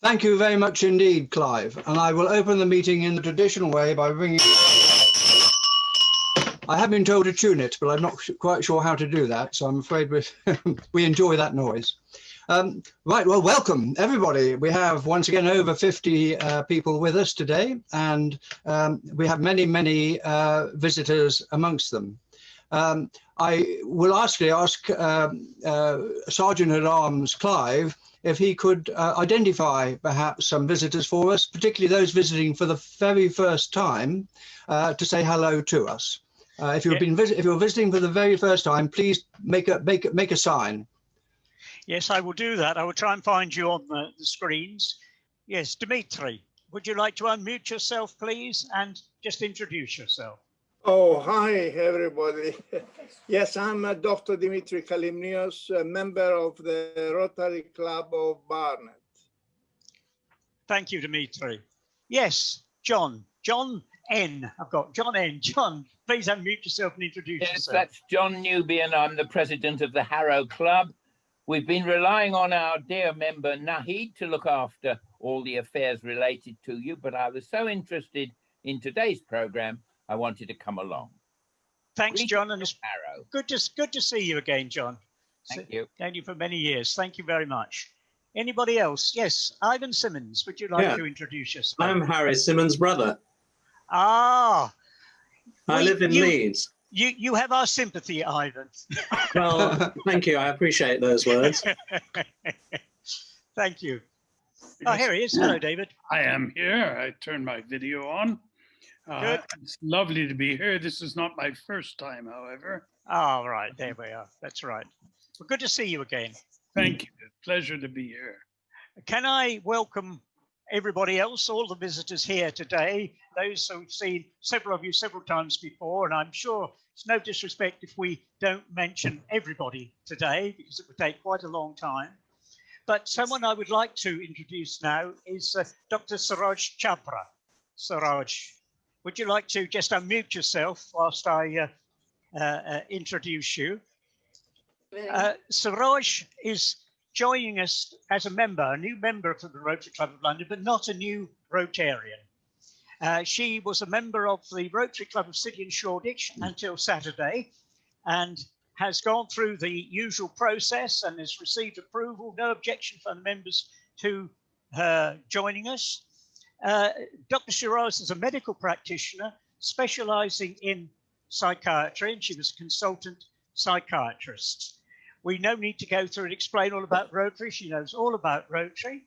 Thank you very much indeed, Clive. And I will open the meeting in the traditional way by ringing. I have been told to tune it, but I'm not quite sure how to do that. So I'm afraid we enjoy that noise. Right, well, welcome everybody. We have once again over 50 people with us today, and we have many visitors amongst them. I will ask Sergeant at Arms Clive if he could identify perhaps some visitors for us, particularly those visiting for the very first time, to say hello to us. If you're visiting for the very first time, please make a sign. Yes, I will do that. I will try and find you on the screens. Yes, Dimitri, would you like to unmute yourself, please, and just introduce yourself? Oh, hi, everybody. Yes, I'm Dr. Dimitri Kalimnios, a member of the Rotary Club of Barnet. Thank you, Dimitri. Yes, John N. I've got John N. John, please unmute yourself and introduce yourself. Yes, that's John Newby, and I'm the president of the Harrow Club. We've been relying on our dear member Nahid to look after all the affairs related to you, but I was so interested in today's program, I wanted to come along. Thanks, John, and it's Harrow. good to see you again, John. Thank you. Known you for many years. Thank you very much. Anybody else? Yes, Ivan Simmons, would you like to introduce yourself? I'm Harry Simmons' brother. Ah. I live in Leeds. You have our sympathy, Ivan. Well, thank you. I appreciate those words. Thank you. Oh, here he is. Hello, David. I am here. I turned my video on. Good. It's lovely to be here. This is not my first time, however. Oh, right. There we are. That's right. Well, good to see you again. Thank you. Pleasure to be here. Can I welcome everybody else, all the visitors here today, those who've seen several of you several times before, and I'm sure it's no disrespect if we don't mention everybody today, because it would take quite a long time. But someone I would like to introduce now is Dr. Siraj Chhabra. Siraj, would you like to just unmute yourself whilst I introduce you? Siraj is joining us as a member, a new member of the Rotary Club of London, but not a new Rotarian. She was a member of the Rotary Club of City and Shoreditch until Saturday, and has gone through the usual process and has received approval, no objection from the members to her joining us. Dr. Shiraz is a medical practitioner specializing in psychiatry, and she was a consultant psychiatrist. We no need to go through and explain all about Rotary. She knows all about Rotary.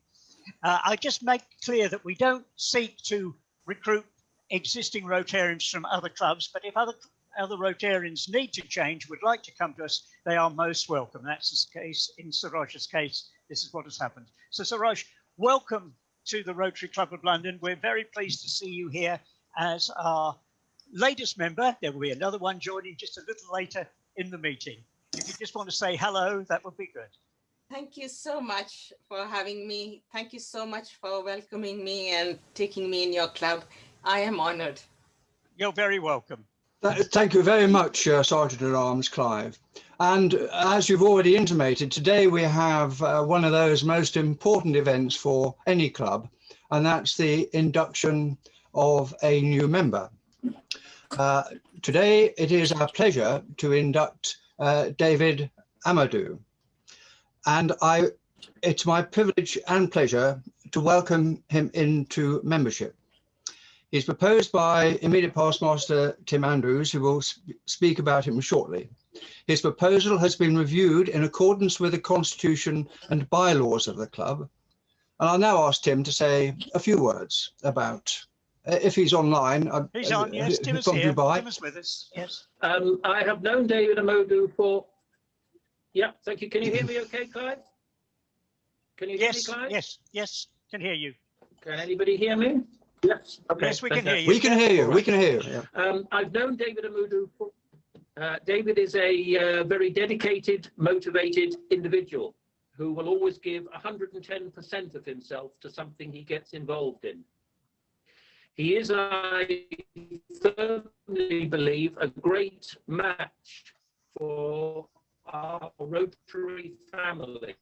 I just make clear that we don't seek to recruit existing Rotarians from other clubs, but if other Rotarians need to change, would like to come to us, they are most welcome. That's the case. In Siraj's case, this is what has happened. So Siraj, welcome to the Rotary Club of London. We're very pleased to see you here as our latest member. There will be another one joining just a little later in the meeting. If you just want to say hello, that would be good. Thank you so much for having me. Thank you so much for welcoming me and taking me in your club. I am honored. You're very welcome. Thank you very much, Sergeant at Arms Clive. And as you've already intimated, today we have one of those most important events for any club, and that's the induction of a new member. Today, it is our pleasure to induct David Amadou. And it's my privilege and pleasure to welcome him into membership. He's proposed by immediate past master Tim Andrews, who will speak about him shortly. His proposal has been reviewed in accordance with the constitution and bylaws of the club. And I'll now ask Tim to say a few words about, if he's online. He's on, yes, Tim is here. Tim is with us, yes. I have known David Amadou for, yeah, thank you. Can you hear me okay, Clive? Can you hear me, Clive? Yes, can hear you. Can anybody hear me? Yes. Okay. Yes, we can hear you. We can hear you. We can hear you. Yeah. I've known David Amadou for. David is a very dedicated, motivated individual who will always give 110% of himself to something he gets involved in. He is, I firmly believe, a great match for our Rotary family.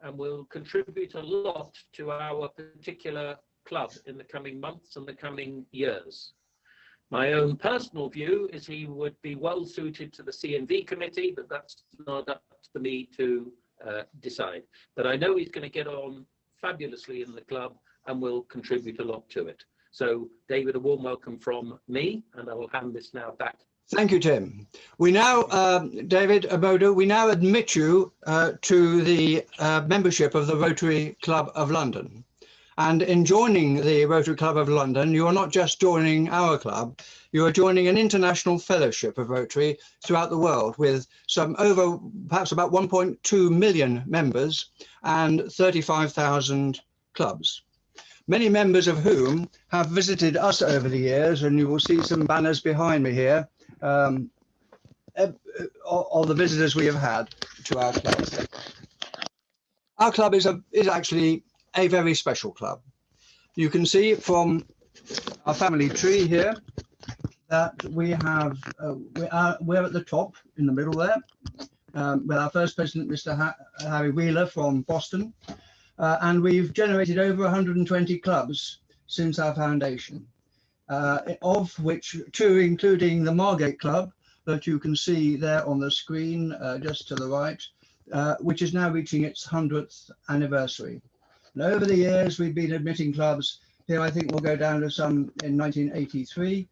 and will contribute a lot to our particular club in the coming months and the coming years. My own personal view is he would be well suited to the C&V committee, but that's not up to me to decide. But I know he's going to get on fabulously in the club and will contribute a lot to it. So, David, a warm welcome from me, and I will hand this now back. Thank you, Tim. We now, David Omodu, we now admit you to the membership of the Rotary Club of London. And in joining the Rotary Club of London, you are not just joining our club, you are joining an international fellowship of Rotary throughout the world with some over, perhaps about 1.2 million members and 35,000 clubs. Many members of whom have visited us over the years, and you will see some banners behind me here of the visitors we have had to our club. Our club is actually a very special club. You can see from our family tree here that we have, we're at the top in the middle there, with our first president, Mr. Harry Wheeler from Boston. And we've generated over 120 clubs since our foundation, of which 2, including the Margate Club that you can see there on the screen just to the right, which is now reaching its 100th anniversary. And over the years, we've been admitting clubs. Here, I think we'll go down to some in 1983.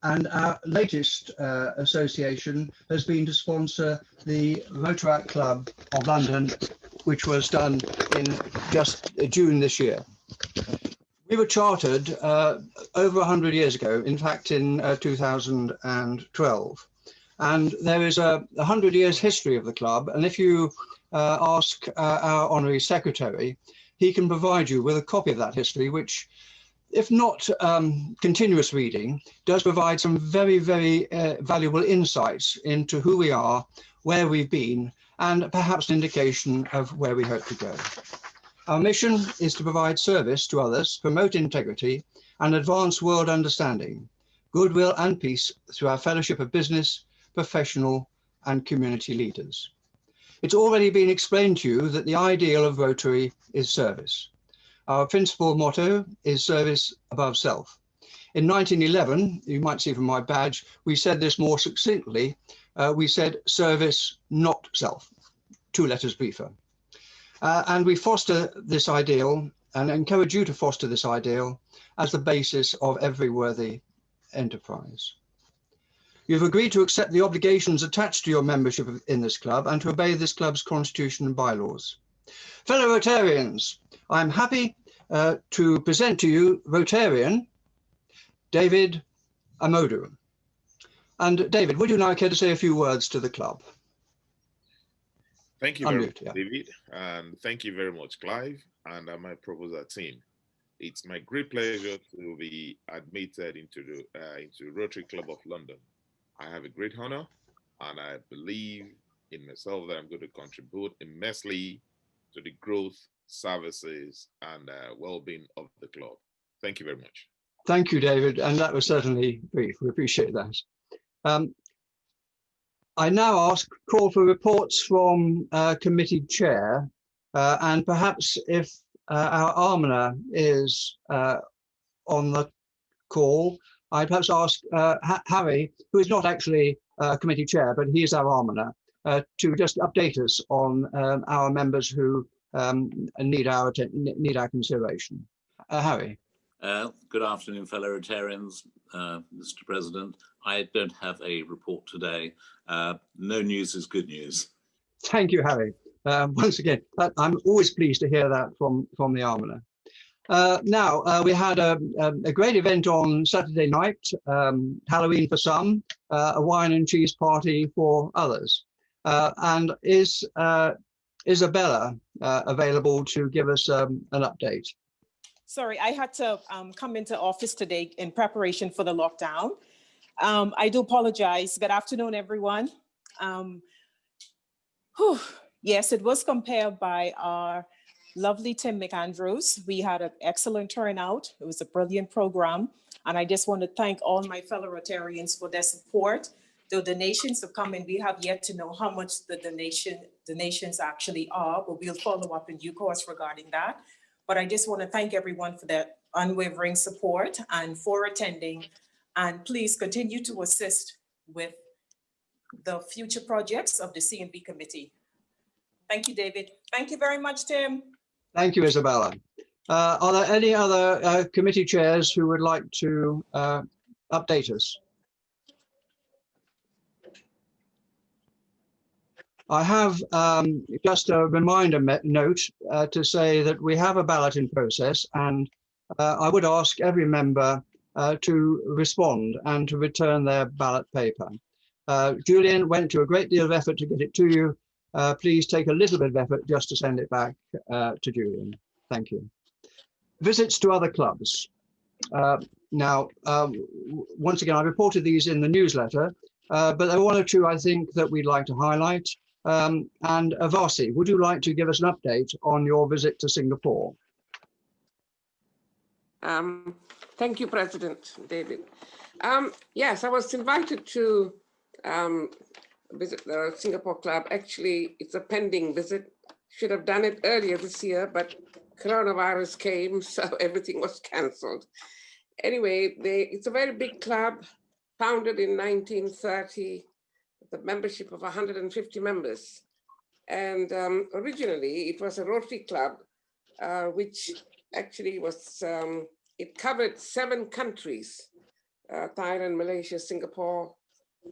And our latest association has been to sponsor the Rotary Club of London, which was done in just June this year. We were chartered over 100 years ago, in fact, in 2012. And there is a 100 years history of the club. And if you ask our honorary secretary, he can provide you with a copy of that history, which, if not continuous reading, does provide some very, very valuable insights into who we are, where we've been, and perhaps an indication of where we hope to go. Our mission is to provide service to others, promote integrity, and advance world understanding, goodwill and peace through our fellowship of business, professional, and community leaders. It's already been explained to you that the ideal of Rotary is service. Our principal motto is service above self. In 1911, you might see from my badge, we said this more succinctly. We said service, not self, 2 letters briefer. And we foster this ideal and encourage you to foster this ideal as the basis of every worthy enterprise. You've agreed to accept the obligations attached to your membership in this club and to obey this club's constitution and bylaws. Fellow Rotarians, I'm happy to present to you Rotarian David Omodu. And David, would you now care to say a few words to the club? Thank you very much, David, and thank you very much, Clive, and my proposal team. It's my great pleasure to be admitted into Rotary Club of London. I have a great honor, and I believe in myself that I'm going to contribute immensely to the growth, services, and well-being of the club. Thank you very much. Thank you, David, and that was certainly brief. We appreciate that. I now call for reports from committee chair, and perhaps if our almoner is on the call, I'd perhaps ask Harry, who is not actually committee chair, but he is our almoner, to just update us on our members who need our consideration. Harry. Good afternoon, fellow Rotarians, Mr. President. I don't have a report today. No news is good news. Thank you, Harry. Once again, I'm always pleased to hear that from the almoner. Now, we had a great event on Saturday night, Halloween for some, a wine and cheese party for others. And is Isabella available to give us an update? Sorry, I had to come into office today in preparation for the lockdown. I do apologize. Good afternoon, everyone. Yes, it was compiled by our lovely Tim McAndrews. We had an excellent turnout. It was a brilliant program. And I just want to thank all my fellow Rotarians for their support The donations have come in. We have yet to know how much the donations actually are, but we'll follow up in due course regarding that. But I just want to thank everyone for their unwavering support and for attending. And please continue to assist with the future projects of the C&B committee. Thank you, David. Thank you very much, Tim. Thank you, Isabella. Are there any other committee chairs who would like to update us? I have just a reminder note to say that we have a ballot in process, and I would ask every member to respond and to return their ballot paper. Julian went to a great deal of effort to get it to you. Please take a little bit of effort just to send it back to Julian. Thank you. Visits to other clubs. Now, once again, I reported these in the newsletter, but there are one or two I think that we'd like to highlight. And Vasi, would you like to give us an update on your visit to Singapore? Thank you, President David. Yes, I was invited to visit the Singapore club. Actually, it's a pending visit. Should have done it earlier this year, but coronavirus came, so everything was cancelled. Anyway, it's a very big club, founded in 1930, with a membership of 150 members. And originally, it was a Rotary club, which actually was, it covered 7 countries, Thailand, Malaysia, Singapore,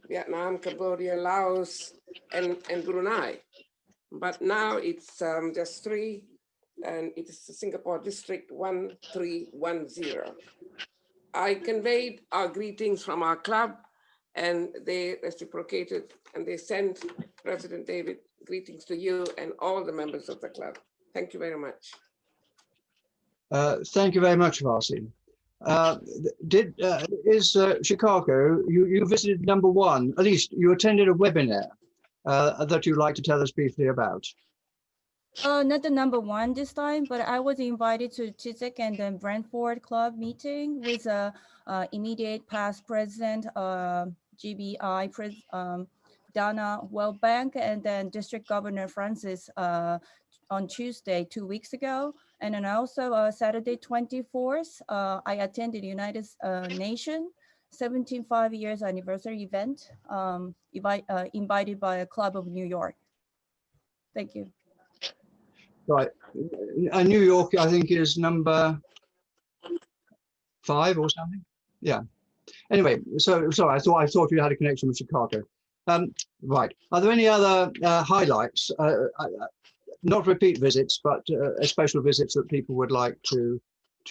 Vietnam, Cambodia, Laos, and Brunei. But now it's just 3, and it is the Singapore District 1310. I conveyed our greetings from our club, and they reciprocated, and they sent President David greetings to you and all the members of the club. Thank you very much. Thank you very much, Vasi. Is Chicago, you visited number 1, at least you attended a webinar that you'd like to tell us briefly about? Not the number 1 this time, but I was invited to Chiswick and then Brentford Club meeting with immediate past president, GBI, Donna Wellbank, and then District Governor Francis on Tuesday 2 weeks ago. And then also Saturday 24th, I attended United Nations 75 years anniversary event invited by a club of New York. Thank you. Right. New York, I think, is number 5 or something. Yeah. Anyway, so sorry, I thought you had a connection with Chicago. Right. Are there any other highlights? Not repeat visits, but special visits that people would like to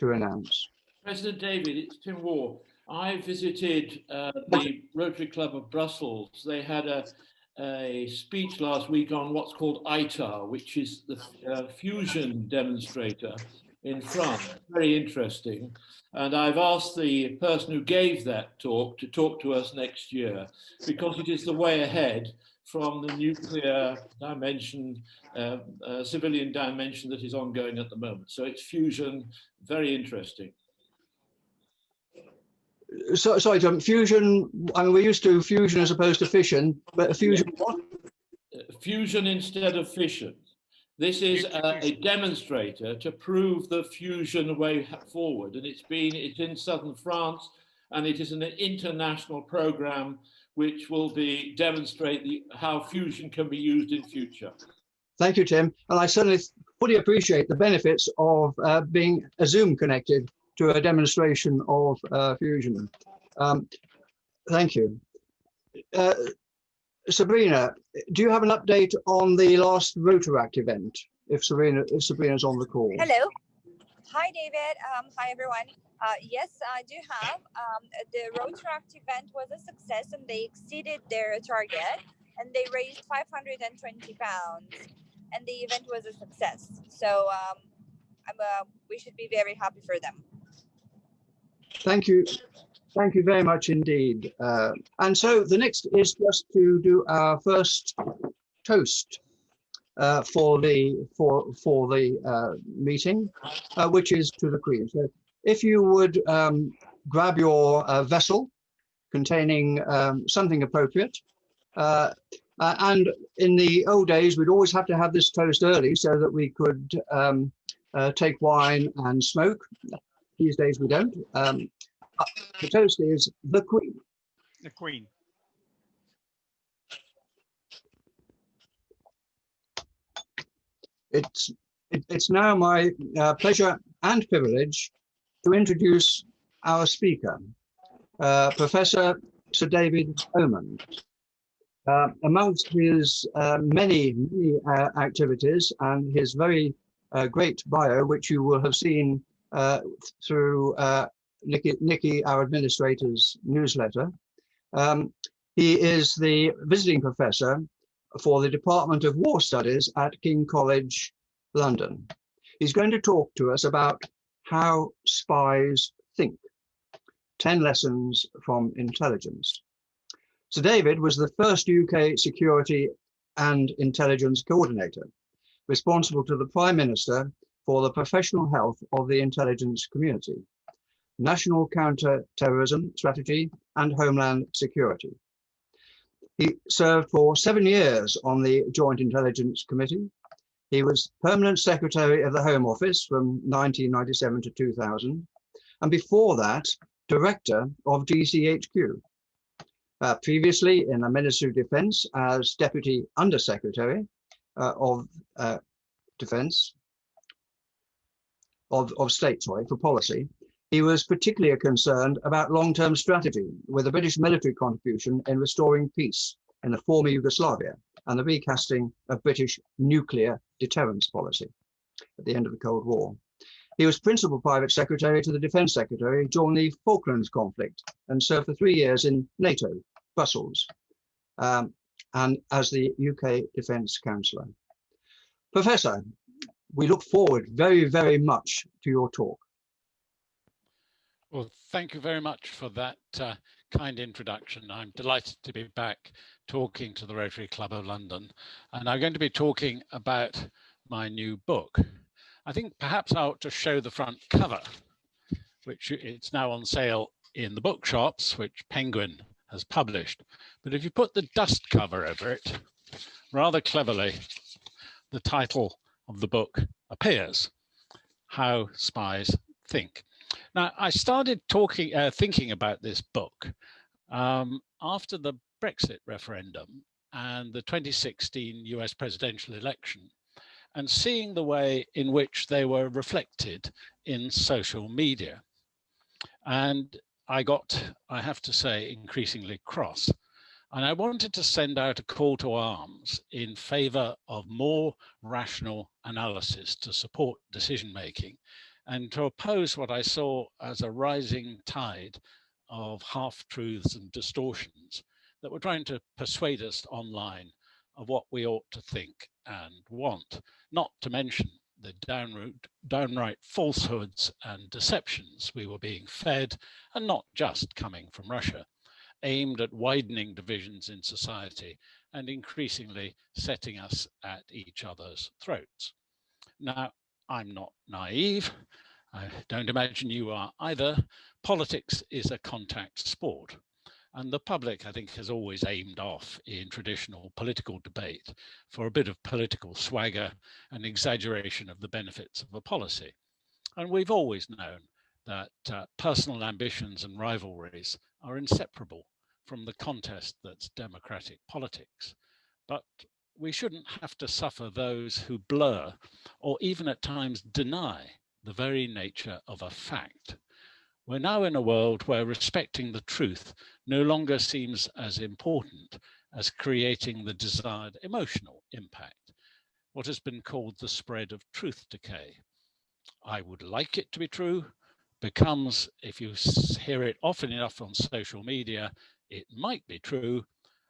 announce. President David, it's Tim Waugh. I visited the Rotary Club of Brussels. They had a speech last week on what's called ITAR, which is the fusion demonstrator in France. Very interesting. And I've asked the person who gave that talk to talk to us next year, because it is the way ahead from the nuclear dimension, civilian dimension that is ongoing at the moment. So it's fusion, very interesting. So, sorry, Tom, fusion, I mean, we're used to fusion as opposed to fission, but fusion what? Fusion instead of fission. This is a demonstrator to prove the fusion way forward. And it's in southern France, and it is an international program which will demonstrate how fusion can be used in future. Thank you, Tim. And I certainly fully appreciate the benefits of being Zoom connected to a demonstration of fusion. Thank you. Sabrina, do you have an update on the last Rotaract event? If Sabrina's on the call. Hello. Hi, David. Hi, everyone. Yes, I do have. The Rotaract event was a success, and they exceeded their target, and they raised £520, and the event was a success. So we should be very happy for them. Thank you. Thank you very much indeed. And so the next is just to do our first toast for the meeting, which is to the Queen. So if you would grab your vessel, containing something appropriate. And in the old days, we'd always have to have this toast early so that we could take wine and smoke. These days we don't. The toast is the Queen. The Queen. It's now my pleasure and privilege to introduce our speaker, Professor Sir David Omand. Amongst his many activities and his very great bio, which you will have seen through Nikki, our administrator's newsletter, he is the visiting professor for the Department of War Studies at King College, London. He's going to talk to us about how spies think, 10 lessons from intelligence. Sir David was the first UK security and intelligence coordinator, responsible to the Prime Minister for the professional health of the intelligence community, national counter-terrorism strategy, and homeland security. He served for 7 years on the Joint Intelligence Committee. He was Permanent Secretary of the Home Office from 1997 to 2000, and before that, Director of GCHQ. Previously in the Ministry of Defence as Deputy Undersecretary of Defence, of State, sorry, for policy. He was particularly concerned about long-term strategy with the British military contribution in restoring peace in the former Yugoslavia and the recasting of British nuclear deterrence policy at the end of the Cold War. He was Principal Private Secretary to the Defence Secretary during the Falklands conflict and served for 3 years in NATO, Brussels, and as the UK Defence Councillor. Professor, we look forward very, very much to your talk. Well, thank you very much for that kind introduction. I'm delighted to be back talking to the Rotary Club of London, and I'm going to be talking about my new book. I think perhaps I ought to show the front cover, which it's now on sale in the bookshops, which Penguin has published. But if you put the dust cover over it, rather cleverly, the title of the book appears, How Spies Think. Now, I started thinking about this book after the Brexit referendum and the 2016 US presidential election, and seeing the way in which they were reflected in social media. And I got, I have to say, increasingly cross. And I wanted to send out a call to arms in favor of more rational analysis to support decision-making and to oppose what I saw as a rising tide of half-truths and distortions that were trying to persuade us online of what we ought to think and want, not to mention the downright falsehoods and deceptions we were being fed, and not just coming from Russia, aimed at widening divisions in society and increasingly setting us at each other's throats. Now, I'm not naive. I don't imagine you are either. Politics is a contact sport. And the public, I think, has always aimed off in traditional political debate for a bit of political swagger and exaggeration of the benefits of a policy. And we've always known that personal ambitions and rivalries are inseparable from the contest that's democratic politics. But we shouldn't have to suffer those who blur or even at times deny the very nature of a fact. We're now in a world where respecting the truth no longer seems as important as creating the desired emotional impact, what has been called the spread of truth decay. I would like it to be true becomes, if you hear it often enough on social media, it might be true,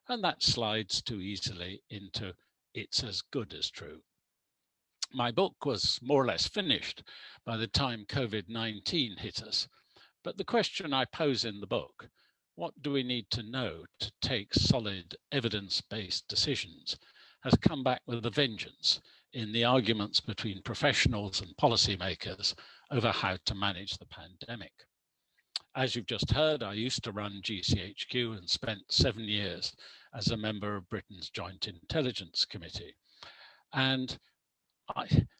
and that slides too easily into it's as good as true. My book was more or less finished by the time COVID-19 hit us. But the question I pose in the book, what do we need to know to take solid evidence-based decisions, has come back with a vengeance in the arguments between professionals and policymakers over how to manage the pandemic. As you've just heard, I used to run GCHQ and spent 7 years as a member of Britain's Joint Intelligence Committee. And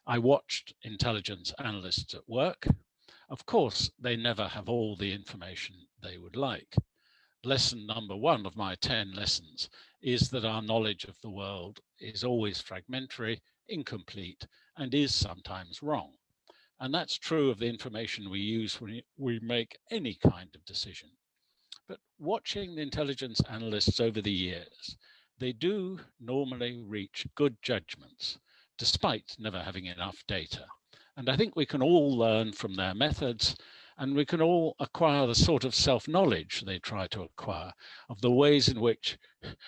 I watched intelligence analysts at work. Of course, they never have all the information they would like. Lesson number 1 of my 10 lessons is that our knowledge of the world is always fragmentary, incomplete, and is sometimes wrong. And that's true of the information we use when we make any kind of decision. But watching the intelligence analysts over the years, they do normally reach good judgments, despite never having enough data. And I think we can all learn from their methods, and we can all acquire the sort of self-knowledge they try to acquire of the ways in which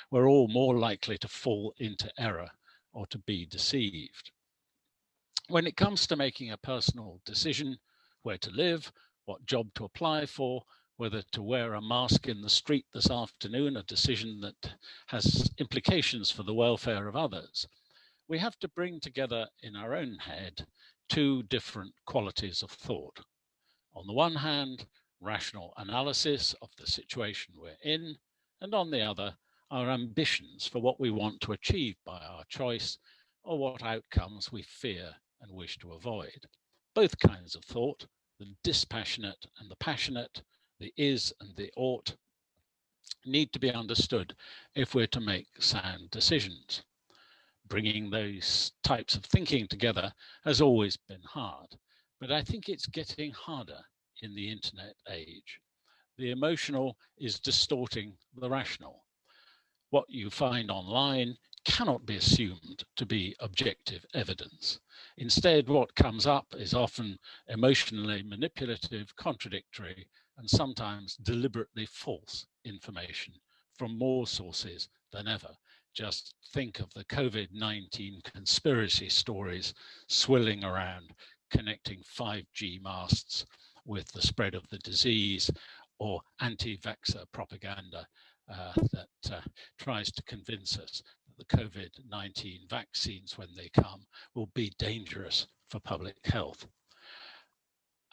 we're all more likely to fall into error or to be deceived. When it comes to making a personal decision, where to live, what job to apply for, whether to wear a mask in the street this afternoon, a decision that has implications for the welfare of others, we have to bring together in our own head 2 different qualities of thought. On the one hand, rational analysis of the situation we're in, and on the other, our ambitions for what we want to achieve by our choice, or what outcomes we fear and wish to avoid. Both kinds of thought, the dispassionate and the passionate, the is and the ought, need to be understood if we're to make sound decisions. Bringing those types of thinking together has always been hard, but I think it's getting harder in the internet age. The emotional is distorting the rational. What you find online cannot be assumed to be objective evidence. Instead, what comes up is often emotionally manipulative, contradictory, and sometimes deliberately false information from more sources than ever. Just think of the COVID-19 conspiracy stories swirling around, connecting 5G masts with the spread of the disease, or anti-vaxxer propaganda that tries to convince us that the COVID-19 vaccines, when they come, will be dangerous for public health.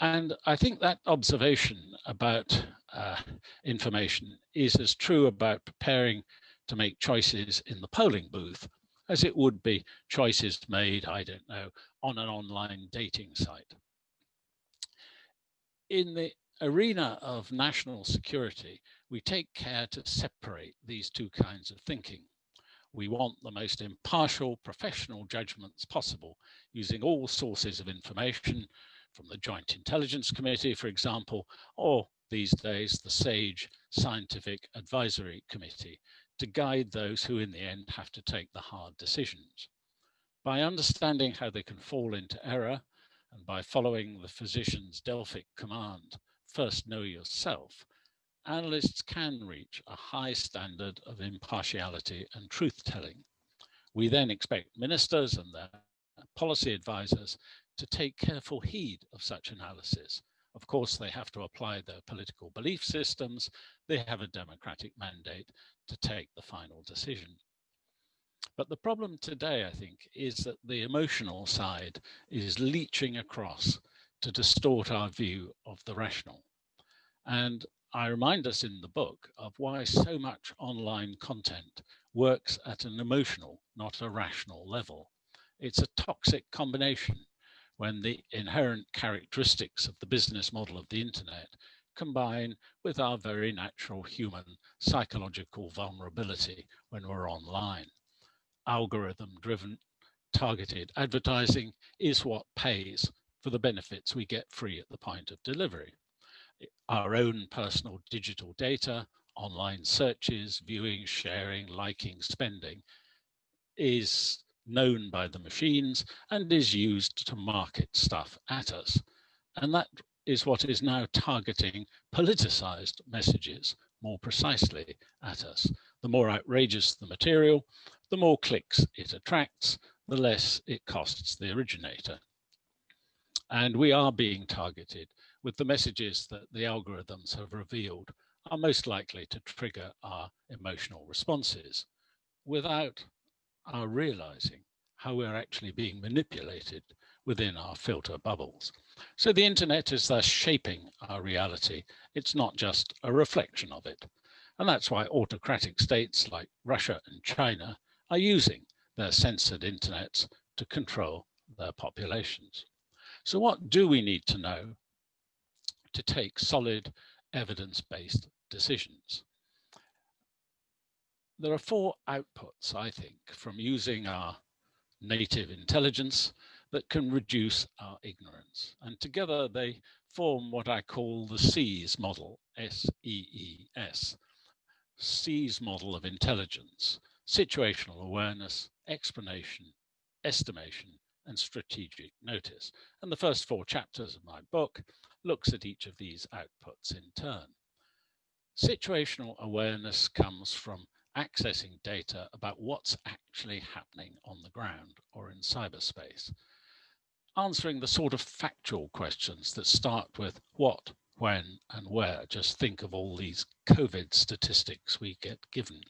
And I think that observation about information is as true about preparing to make choices in the polling booth as it would be choices made, I don't know, on an online dating site. In the arena of national security, we take care to separate these 2 kinds of thinking. We want the most impartial professional judgments possible, using all sources of information, from the Joint Intelligence Committee, for example, or these days the SAGE Scientific Advisory Committee, to guide those who in the end have to take the hard decisions. By understanding how they can fall into error, and by following the physician's Delphic command, first know yourself, analysts can reach a high standard of impartiality and truth-telling. We then expect ministers and their policy advisors to take careful heed of such analysis. Of course, they have to apply their political belief systems. They have a democratic mandate to take the final decision. But the problem today, I think, is that the emotional side is leaching across to distort our view of the rational. And I remind us in the book of why so much online content works at an emotional, not a rational level. It's a toxic combination when the inherent characteristics of the business model of the internet combine with our very natural human psychological vulnerability when we're online. Algorithm-driven targeted advertising is what pays for the benefits we get free at the point of delivery. Our own personal digital data, online searches, viewing, sharing, liking, spending is known by the machines and is used to market stuff at us. And that is what is now targeting politicized messages more precisely at us. The more outrageous the material, the more clicks it attracts, the less it costs the originator. And we are being targeted with the messages that the algorithms have revealed are most likely to trigger our emotional responses without our realizing how we're actually being manipulated within our filter bubbles. So the internet is thus shaping our reality. It's not just a reflection of it. And that's why autocratic states like Russia and China are using their censored internets to control their populations. So what do we need to know to take solid evidence-based decisions? There are four outputs, I think, from using our native intelligence that can reduce our ignorance. And together they form what I call the SEES model, S-E-E-S. SEES model of intelligence: situational awareness, explanation, estimation, and strategic notice. And the first four chapters of my book looks at each of these outputs in turn. Situational awareness comes from accessing data about what's actually happening on the ground or in cyberspace, answering the sort of factual questions that start with what, when, and where. Just think of all these COVID statistics we get given.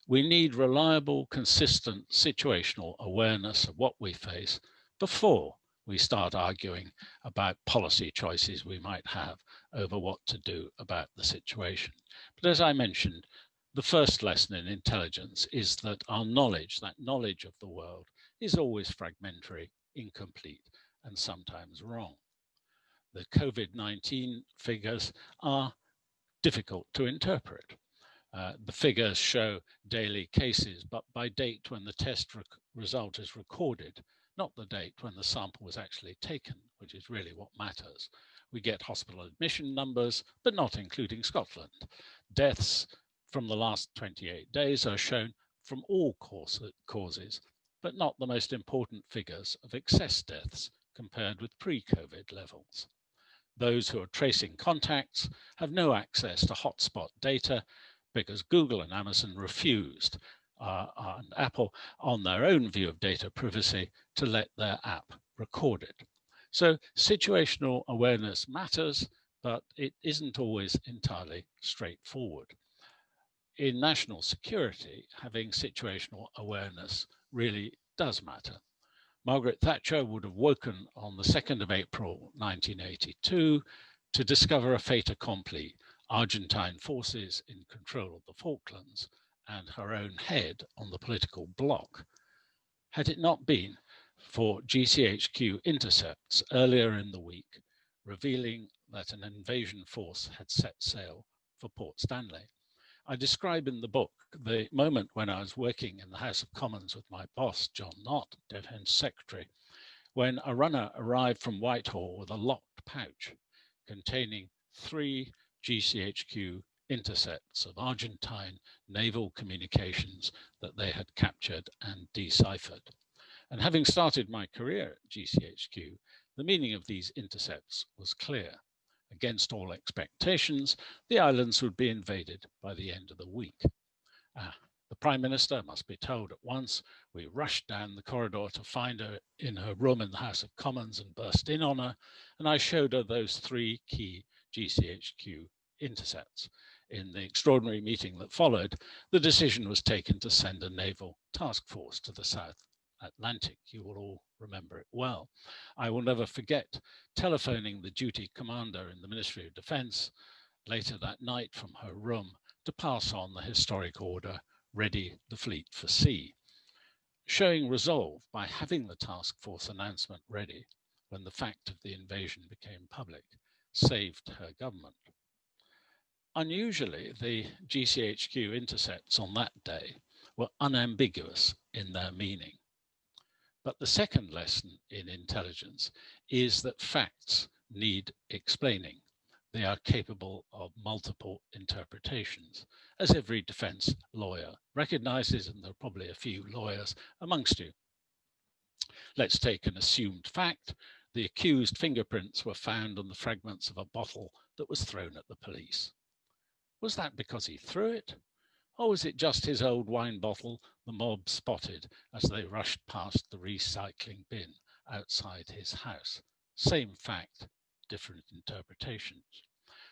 We need reliable, consistent situational awareness of what we face before we start arguing about policy choices we might have over what to do about the situation. But as I mentioned, the first lesson in intelligence is that our knowledge, that knowledge of the world, is always fragmentary, incomplete, and sometimes wrong. The COVID-19 figures are difficult to interpret. The figures show daily cases, but by date when the test result is recorded, not the date when the sample was actually taken, which is really what matters. We get hospital admission numbers, but not including Scotland. Deaths from the last 28 days are shown from all causes, but not the most important figures of excess deaths compared with pre-COVID levels. Those who are tracing contacts have no access to hotspot data because Google and Amazon refused, and Apple, on their own view of data privacy, to let their app record it. So situational awareness matters, but it isn't always entirely straightforward. In national security, having situational awareness really does matter. Margaret Thatcher would have woken on the 2nd of April 1982 to discover a fait accompli: Argentine forces in control of the Falklands and her own head on the political bloc. Had it not been for GCHQ intercepts earlier in the week, revealing that an invasion force had set sail for Port Stanley. I describe in the book the moment when I was working in the House of Commons with my boss, John Nott, Defence Secretary, when a runner arrived from Whitehall with a locked pouch containing 3 GCHQ intercepts of Argentine naval communications that they had captured and deciphered. And having started my career at GCHQ, the meaning of these intercepts was clear. Against all expectations, the islands would be invaded by the end of the week. The Prime Minister must be told at once. We rushed down the corridor to find her in her room in the House of Commons and burst in on her, and I showed her those 3 key GCHQ intercepts. In the extraordinary meeting that followed, the decision was taken to send a naval task force to the South Atlantic. You will all remember it well. I will never forget telephoning the duty commander in the Ministry of Defence later that night from her room to pass on the historic order, ready the fleet for sea. Showing resolve by having the task force announcement ready when the fact of the invasion became public saved her government. Unusually, the GCHQ intercepts on that day were unambiguous in their meaning. But the second lesson in intelligence is that facts need explaining. They are capable of multiple interpretations, as every defense lawyer recognizes, and there are probably a few lawyers amongst you. Let's take an assumed fact. The accused fingerprints were found on the fragments of a bottle that was thrown at the police. Was that because he threw it? Or was it just his old wine bottle the mob spotted as they rushed past the recycling bin outside his house? Same fact, different interpretations.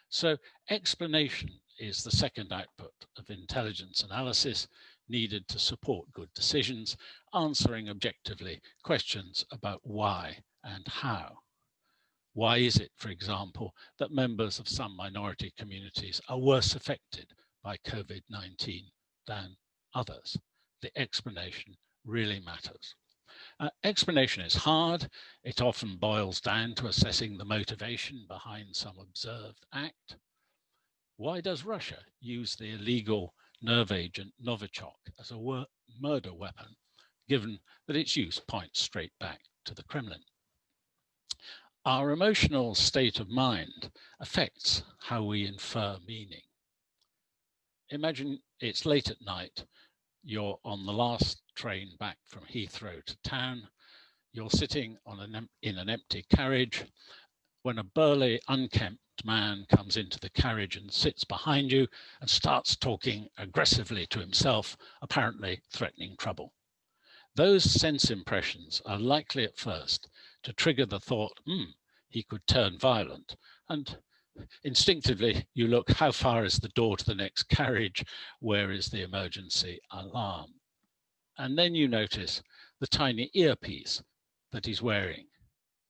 So explanation is the second output of intelligence analysis needed to support good decisions, answering objectively questions about why and how. Why is it, for example, that members of some minority communities are worse affected by COVID-19 than others? The explanation really matters. Explanation is hard. It often boils down to assessing the motivation behind some observed act. Why does Russia use the illegal nerve agent Novichok as a murder weapon, given that its use points straight back to the Kremlin? Our emotional state of mind affects how we infer meaning. Imagine it's late at night, you're on the last train back from Heathrow to town, you're sitting on in an empty carriage when a burly, unkempt man comes into the carriage and sits behind you and starts talking aggressively to himself, apparently threatening trouble. Those sense impressions are likely at first to trigger the thought, he could turn violent, and instinctively you look, how far is the door to the next carriage? Where is the emergency alarm? And then you notice the tiny earpiece that he's wearing,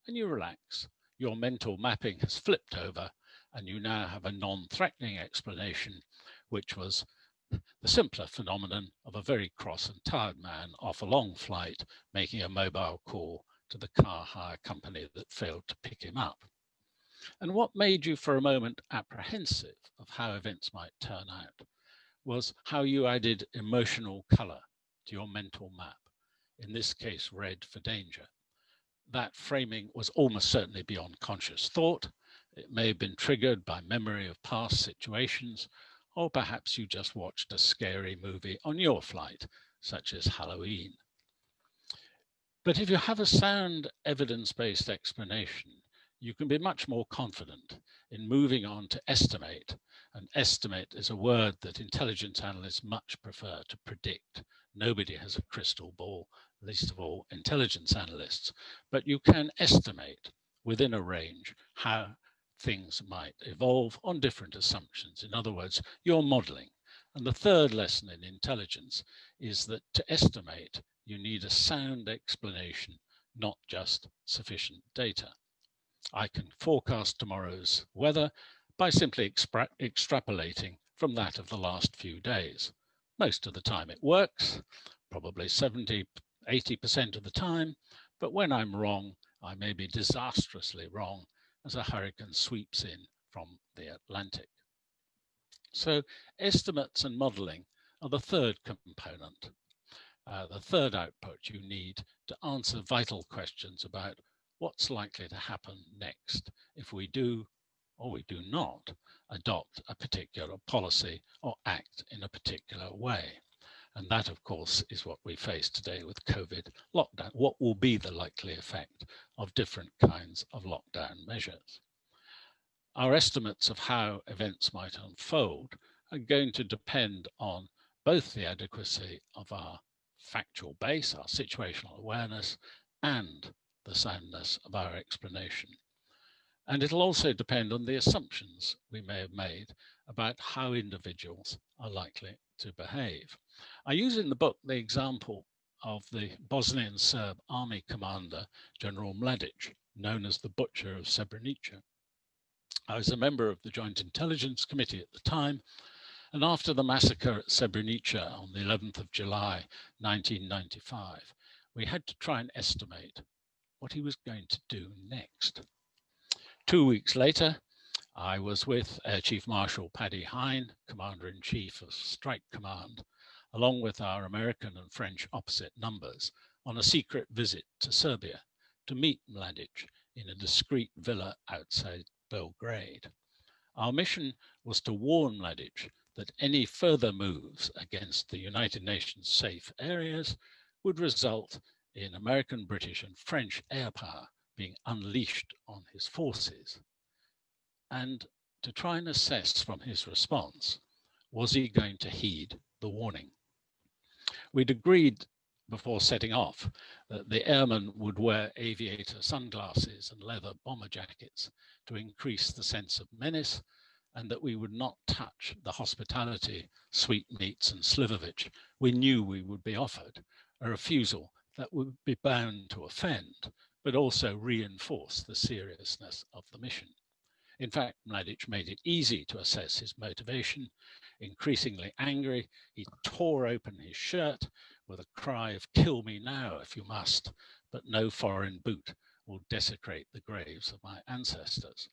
and you relax. Your mental mapping has flipped over, and you now have a non-threatening explanation, which was the simpler phenomenon of a very cross and tired man off a long flight making a mobile call to the car hire company that failed to pick him up. And what made you for a moment apprehensive of how events might turn out was how you added emotional color to your mental map, in this case, red for danger. That framing was almost certainly beyond conscious thought. It may have been triggered by memory of past situations, or perhaps you just watched a scary movie on your flight, such as Halloween. But if you have a sound evidence-based explanation, you can be much more confident in moving on to estimate. And estimate is a word that intelligence analysts much prefer to predict. Nobody has a crystal ball, least of all intelligence analysts, but you can estimate within a range how things might evolve on different assumptions. In other words, you're modeling. And the third lesson in intelligence is that to estimate, you need a sound explanation, not just sufficient data. I can forecast tomorrow's weather by simply extrapolating from that of the last few days. Most of the time it works, probably 70–80% of the time, but when I'm wrong, I may be disastrously wrong as a hurricane sweeps in from the Atlantic. So estimates and modeling are the third component, the third output you need to answer vital questions about what's likely to happen next if we do or we do not adopt a particular policy or act in a particular way. And that, of course, is what we face today with COVID lockdown. What will be the likely effect of different kinds of lockdown measures? Our estimates of how events might unfold are going to depend on both the adequacy of our factual base, our situational awareness, and the soundness of our explanation. And it'll also depend on the assumptions we may have made about how individuals are likely to behave. I use in the book the example of the Bosnian Serb army commander, General Mladic, known as the Butcher of Srebrenica. I was a member of the Joint Intelligence Committee at the time, and after the massacre at Srebrenica on the 11th of July, 1995, we had to try and estimate what he was going to do next. 2 weeks later, I was with Air Chief Marshal Paddy Hine, Commander-in-Chief of Strike Command, along with our American and French opposite numbers, on a secret visit to Serbia to meet Mladic in a discreet villa outside Belgrade. Our mission was to warn Mladic that any further moves against the United Nations safe areas would result in American, British, and French air power being unleashed on his forces, and to try and assess from his response, was he going to heed the warning? We'd agreed before setting off that the airmen would wear aviator sunglasses and leather bomber jackets to increase the sense of menace, and that we would not touch the hospitality, sweetmeats and slivovich we knew we would be offered, a refusal that would be bound to offend, but also reinforce the seriousness of the mission. In fact, Mladic made it easy to assess his motivation. Increasingly angry, he tore open his shirt with a cry of "Kill me now if you must, but no foreign boot will desecrate the graves of my ancestors."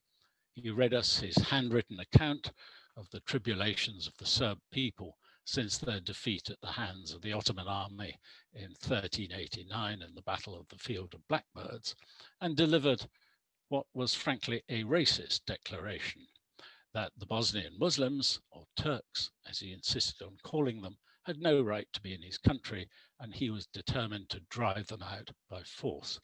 He read us his handwritten account of the tribulations of the Serb people since their defeat at the hands of the Ottoman army in 1389 in the Battle of the Field of Blackbirds, and delivered what was frankly a racist declaration that the Bosnian Muslims, or Turks as he insisted on calling them, had no right to be in his country, and he was determined to drive them out by force.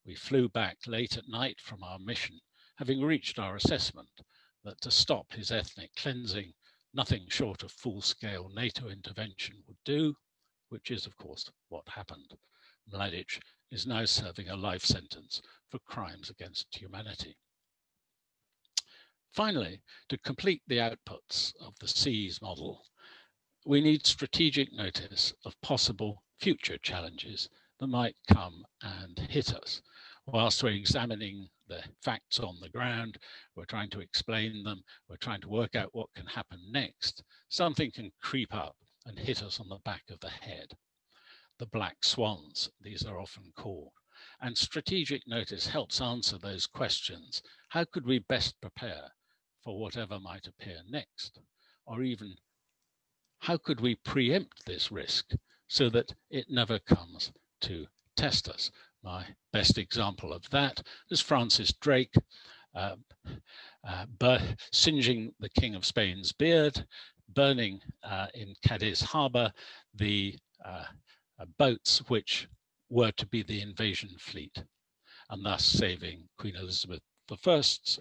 We flew back late at night from our mission, having reached our assessment that to stop his ethnic cleansing, nothing short of full-scale NATO intervention would do, which is, of course, what happened. Mladic is now serving a life sentence for crimes against humanity. Finally, to complete the outputs of the SEAS model, we need strategic notice of possible future challenges that might come and hit us. Whilst we're examining the facts on the ground, we're trying to explain them, we're trying to work out what can happen next, something can creep up and hit us on the back of the head. The black swans, these are often called. And strategic notice helps answer those questions. How could we best prepare for whatever might appear next? Or even, how could we preempt this risk so that it never comes to test us? My best example of that is Francis Drake singeing the King of Spain's beard, burning in Cadiz Harbour the boats which were to be the invasion fleet, and thus saving Queen Elizabeth I's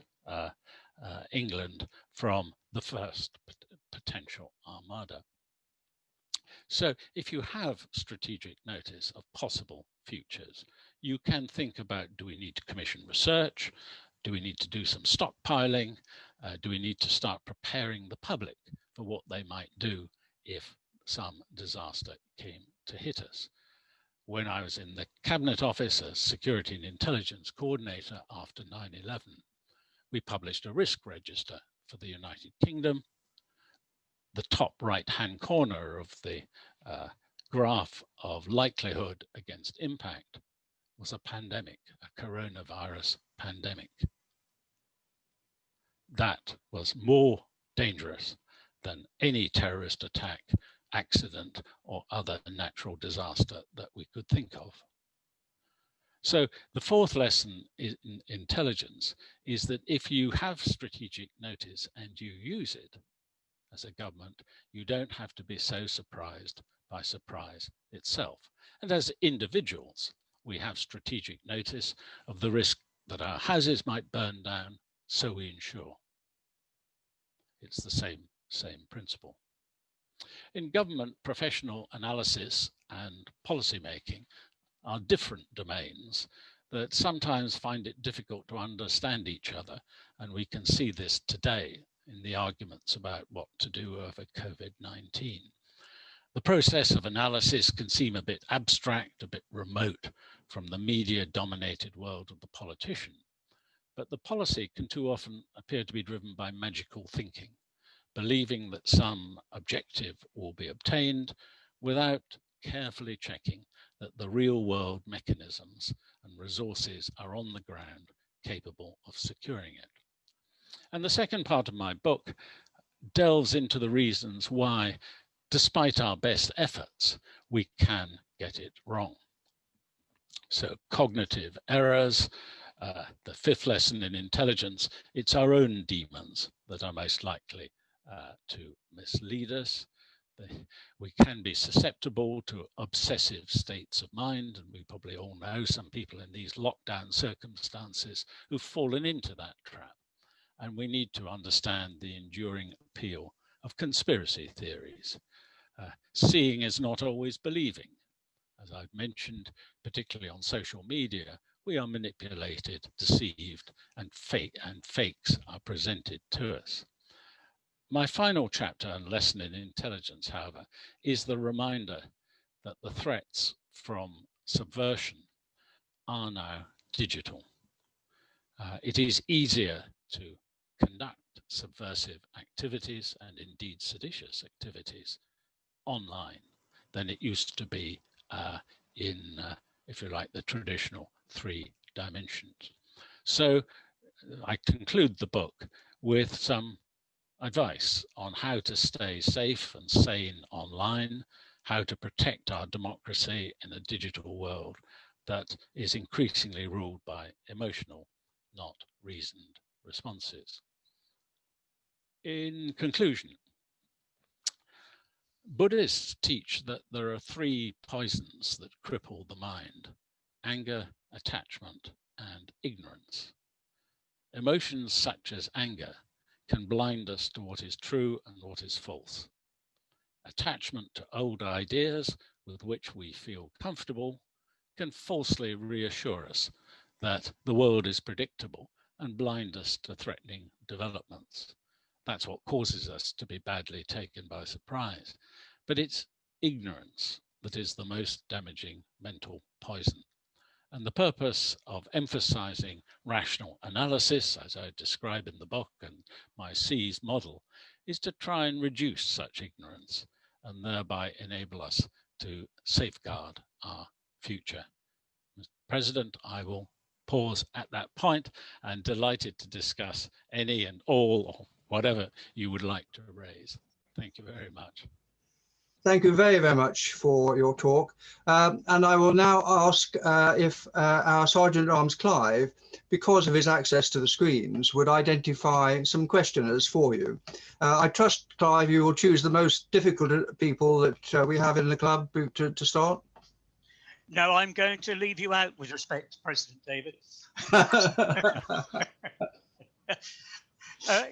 England from the first potential armada. So if you have strategic notice of possible futures, you can think about, do we need to commission research? Do we need to do some stockpiling? Do we need to start preparing the public for what they might do if some disaster came to hit us? When I was in the Cabinet Office as Security and Intelligence Coordinator after 9/11, we published a risk register for the United Kingdom. The top right-hand corner of the graph of likelihood against impact was a pandemic, a coronavirus pandemic. That was more dangerous than any terrorist attack, accident, or other natural disaster that we could think of. So the fourth lesson in intelligence is that if you have strategic notice and you use it as a government, you don't have to be so surprised by surprise itself. And as individuals, we have strategic notice of the risk that our houses might burn down, so we insure. It's the same principle. In government, professional analysis and policy making are different domains that sometimes find it difficult to understand each other, and we can see this today in the arguments about what to do over COVID-19. The process of analysis can seem a bit abstract, a bit remote from the media-dominated world of the politician, but the policy can too often appear to be driven by magical thinking, believing that some objective will be obtained without carefully checking that the real-world mechanisms and resources are on the ground capable of securing it. And the second part of my book delves into the reasons why, despite our best efforts, we can get it wrong. So cognitive errors, the fifth lesson in intelligence, it's our own demons that are most likely to mislead us. We can be susceptible to obsessive states of mind, and we probably all know some people in these lockdown circumstances who've fallen into that trap. And we need to understand the enduring appeal of conspiracy theories. Seeing is not always believing. As I've mentioned, particularly on social media, we are manipulated, deceived, and fakes are presented to us. My final chapter and lesson in intelligence, however, is the reminder that the threats from subversion are now digital. It is easier to conduct subversive activities and indeed seditious activities online than it used to be in, if you like, the traditional 3 dimensions. So I conclude the book with some advice on how to stay safe and sane online, how to protect our democracy in a digital world that is increasingly ruled by emotional, not reasoned responses. In conclusion, Buddhists teach that there are 3 poisons that cripple the mind: anger, attachment, and ignorance. Emotions such as anger can blind us to what is true and what is false. Attachment to old ideas with which we feel comfortable can falsely reassure us that the world is predictable and blind us to threatening developments. That's what causes us to be badly taken by surprise. But it's ignorance that is the most damaging mental poison. And the purpose of emphasizing rational analysis, as I describe in the book and my SEAS model, is to try and reduce such ignorance and thereby enable us to safeguard our future. Mr. President, I will pause at that point and delighted to discuss any and all or whatever you would like to raise. Thank you very much. Thank you very, very much for your talk. And I will now ask if our Sergeant at Arms Clive, because of his access to the screens, would identify some questioners for you. I trust, Clive, you will choose the most difficult people that we have in the club to start. No, I'm going to leave you out with respect to President David.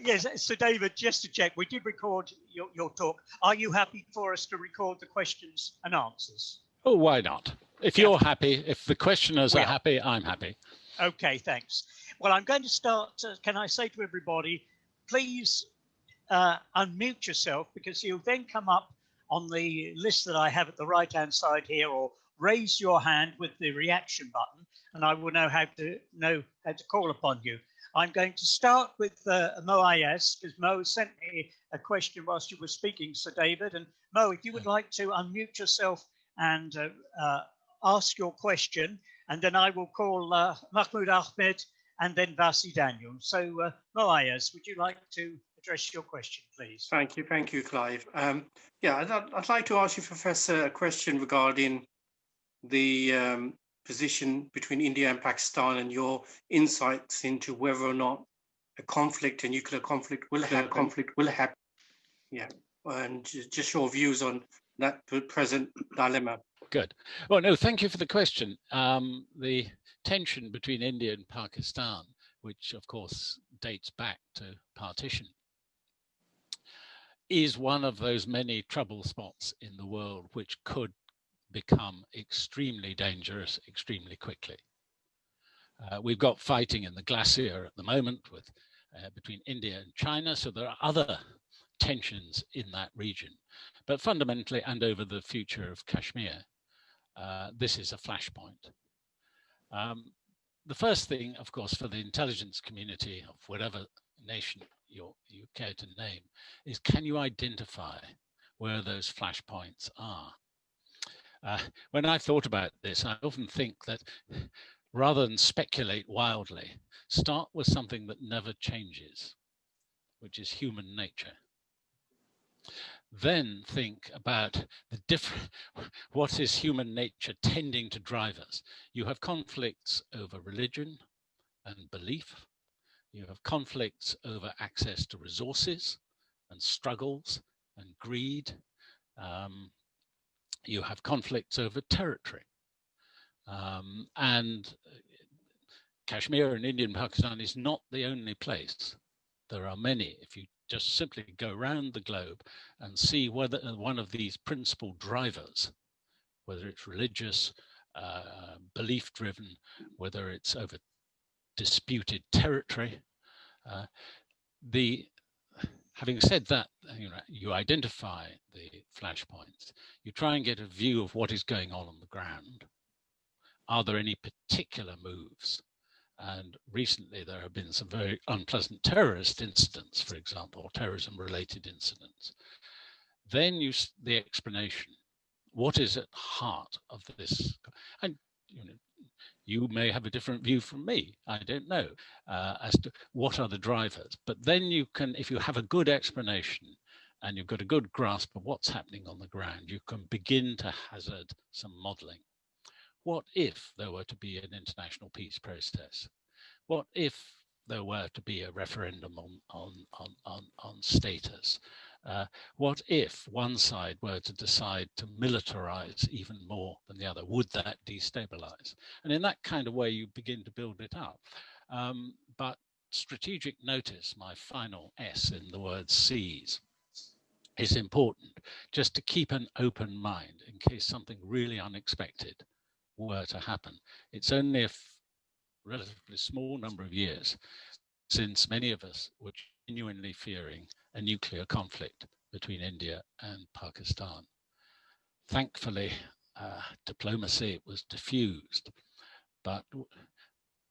Yes, so David, just to check, we did record your talk. Are you happy for us to record the questions and answers? Oh, why not? If you're happy, if the questioners are happy, I'm happy. Okay, thanks. Well, I'm going to start. Can I say to everybody, please unmute yourself, because you'll then come up on the list that I have at the right-hand side here, or raise your hand with the reaction button, and I will know how to call upon you. I'm going to start with Mo Ayes, because Mo sent me a question whilst you were speaking, Sir David. And Mo, if you would like to unmute yourself and ask your question, and then I will call Mahmoud Ahmed and then Vasi Daniel. So Mo Ayes, would you like to address your question, please? Thank you, Clive. Yeah, I'd like to ask you, Professor, a question regarding the position between India and Pakistan and your insights into whether or not a nuclear conflict will happen. Yeah, and just your views on that present dilemma. Good. Well, no, thank you for the question. The tension between India and Pakistan, which of course dates back to partition, is one of those many trouble spots in the world which could become extremely dangerous extremely quickly. We've got fighting in the glacier at the moment with between India and China, so there are other tensions in that region. But fundamentally, and over the future of Kashmir, this is a flashpoint. The first thing, of course, for the intelligence community of whatever nation you care to name is, can you identify where those flashpoints are? When I've thought about this, I often think that rather than speculate wildly, start with something that never changes, which is human nature. Then think about what is human nature tending to drive us. You have conflicts over religion and belief. You have conflicts over access to resources and struggles and greed. You have conflicts over territory. And Kashmir and India and Pakistan is not the only place. There are many. If you just simply go around the globe and see whether one of these principal drivers, whether it's religious, belief-driven, whether it's over disputed territory, having said that, you identify the flashpoints. You try and get a view of what is going on the ground. Are there any particular moves And recently there have been some very unpleasant terrorist incidents, for example, terrorism-related incidents. Then the explanation. What is at the heart of this? And you may have a different view from me. I don't know as to what are the drivers. But then you can, if you have a good explanation and you've got a good grasp of what's happening on the ground, you can begin to hazard some modeling. What if there were to be an international peace process? What if there were to be a referendum on status? What if one side were to decide to militarize even more than the other? Would that destabilize? And in that kind of way, you begin to build it up. But strategic notice, my final S in the word SIES, is important, just to keep an open mind in case something really unexpected were to happen. It's only a relatively small number of years since many of us were genuinely fearing a nuclear conflict between India and Pakistan. Thankfully, diplomacy was diffused, but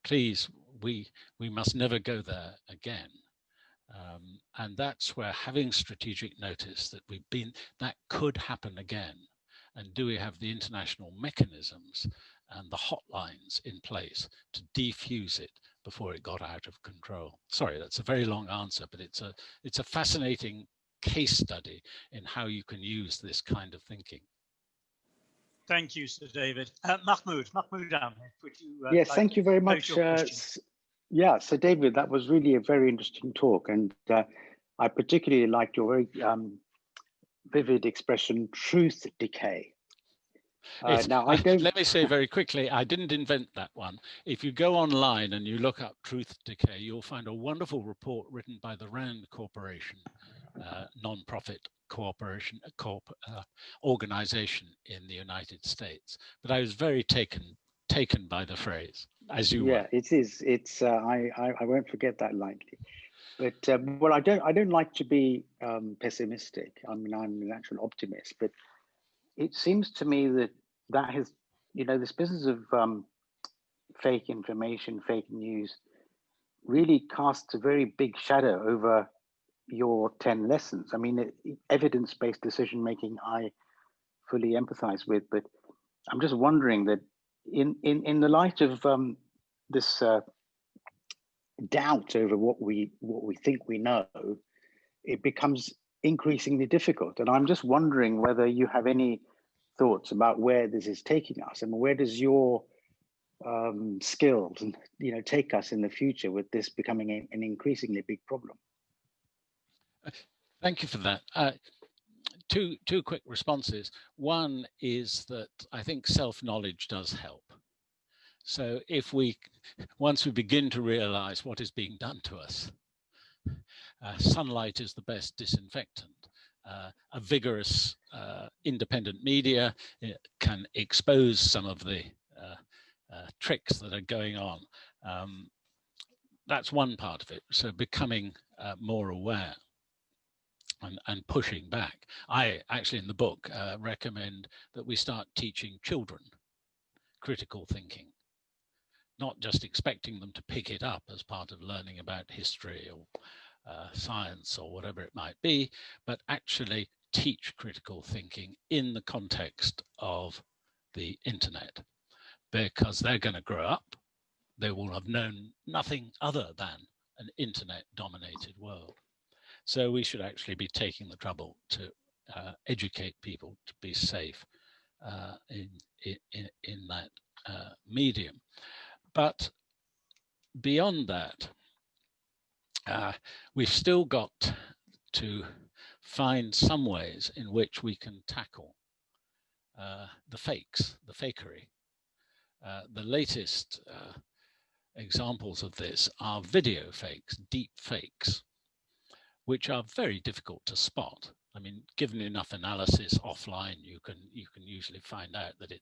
please, we must never go there again. And that's where having strategic notice that could happen again. And do we have the international mechanisms and the hotlines in place to defuse it before it got out of control? Sorry, that's a very long answer, but it's a fascinating case study in how you can use this kind of thinking. Thank you, Sir David. Mahmoud Ahmed, would you? Yes, like thank you very much. Yeah, Sir David, that was really a very interesting talk, and I particularly liked your very vivid expression, truth decay. Now, let me say very quickly, I didn't invent that one. If you go online and you look up truth decay, you'll find a wonderful report written by the RAND Corporation, non-profit organization in the United States. But I was very taken by the phrase, as you were. It is. It's. I won't forget that lightly. But well, I don't like to be pessimistic. I mean, I'm a natural optimist, but it seems to me that has, this business of fake information, fake news, really casts a very big shadow over your 10 lessons. I mean, evidence-based decision-making, I fully empathize with, but I'm just wondering that in the light of this doubt over what we think we know, it becomes increasingly difficult. And I'm just wondering whether you have any thoughts about where this is taking us, and where does your skills and take us in the future with this becoming an increasingly big problem? Thank you for that. Two quick responses. One is that I think self-knowledge does help. So once we begin to realize what is being done to us, sunlight is the best disinfectant. A vigorous independent media can expose some of the tricks that are going on. That's one part of it. So becoming more aware and pushing back. I actually in the book recommend that we start teaching children critical thinking, not just expecting them to pick it up as part of learning about history or science or whatever it might be, but actually teach critical thinking in the context of the internet, because they're going to grow up. They will have known nothing other than an internet dominated world. So we should actually be taking the trouble to educate people to be safe in that medium. But beyond that, we've still got to find some ways in which we can tackle the fakes, the fakery. The latest examples of this are video fakes, deep fakes, which are very difficult to spot. I mean, given enough analysis offline, you can usually find out that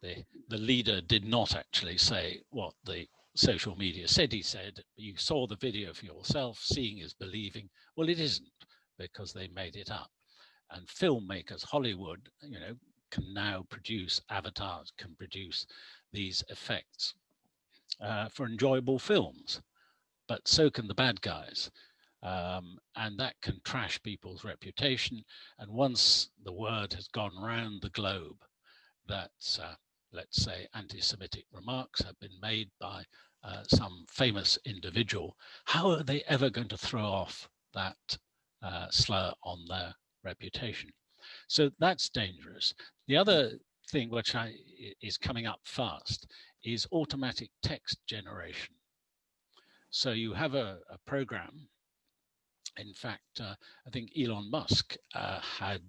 the leader did not actually say what the social media said he said. You saw the video for yourself. Seeing is believing. Well, it isn't, because they made it up. And filmmakers, Hollywood, can now produce avatars, can produce these effects. for enjoyable films, but so can the bad guys. And that can trash people's reputation. And once the word has gone round the globe that, let's say, anti-Semitic remarks have been made by some famous individual, how are they ever going to throw off that slur on their reputation? So that's dangerous. The other thing which is coming up fast is automatic text generation. So you have a program. In fact, I think Elon Musk had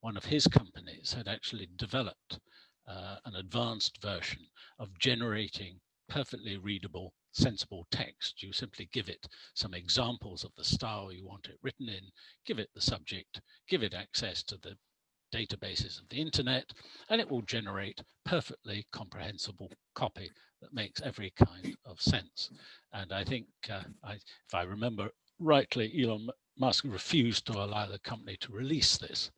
one of his companies had actually developed an advanced version of generating perfectly readable, sensible text. You simply give it some examples of the style you want it written in, give it the subject, give it access to the databases of the internet, and it will generate perfectly comprehensible copy that makes every kind of sense. And I think, if I remember rightly, Elon Musk refused to allow the company to release this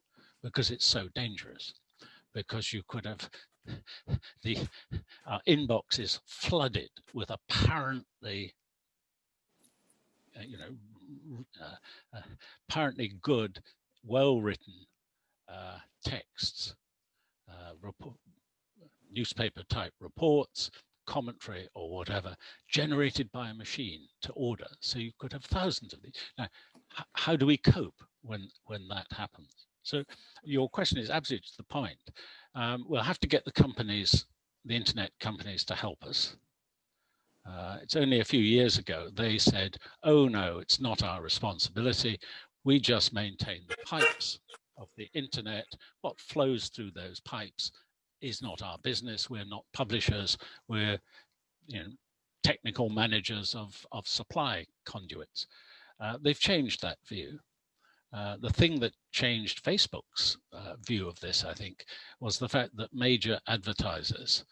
because it's so dangerous. Because you could have our inbox is flooded with apparently, apparently good, well-written texts, newspaper-type reports, commentary or whatever, generated by a machine to order. So you could have thousands of these. Now, how do we cope when that happens? So your question is absolutely to the point. We'll have to get the companies, the internet companies, to help us. It's only a few years ago they said, oh no, it's not our responsibility. We just maintain the pipes of the internet. What flows through those pipes is not our business. We're not publishers. We're technical managers of supply conduits. They've changed that view. The thing that changed Facebook's view of this, I think, was the fact that major advertisers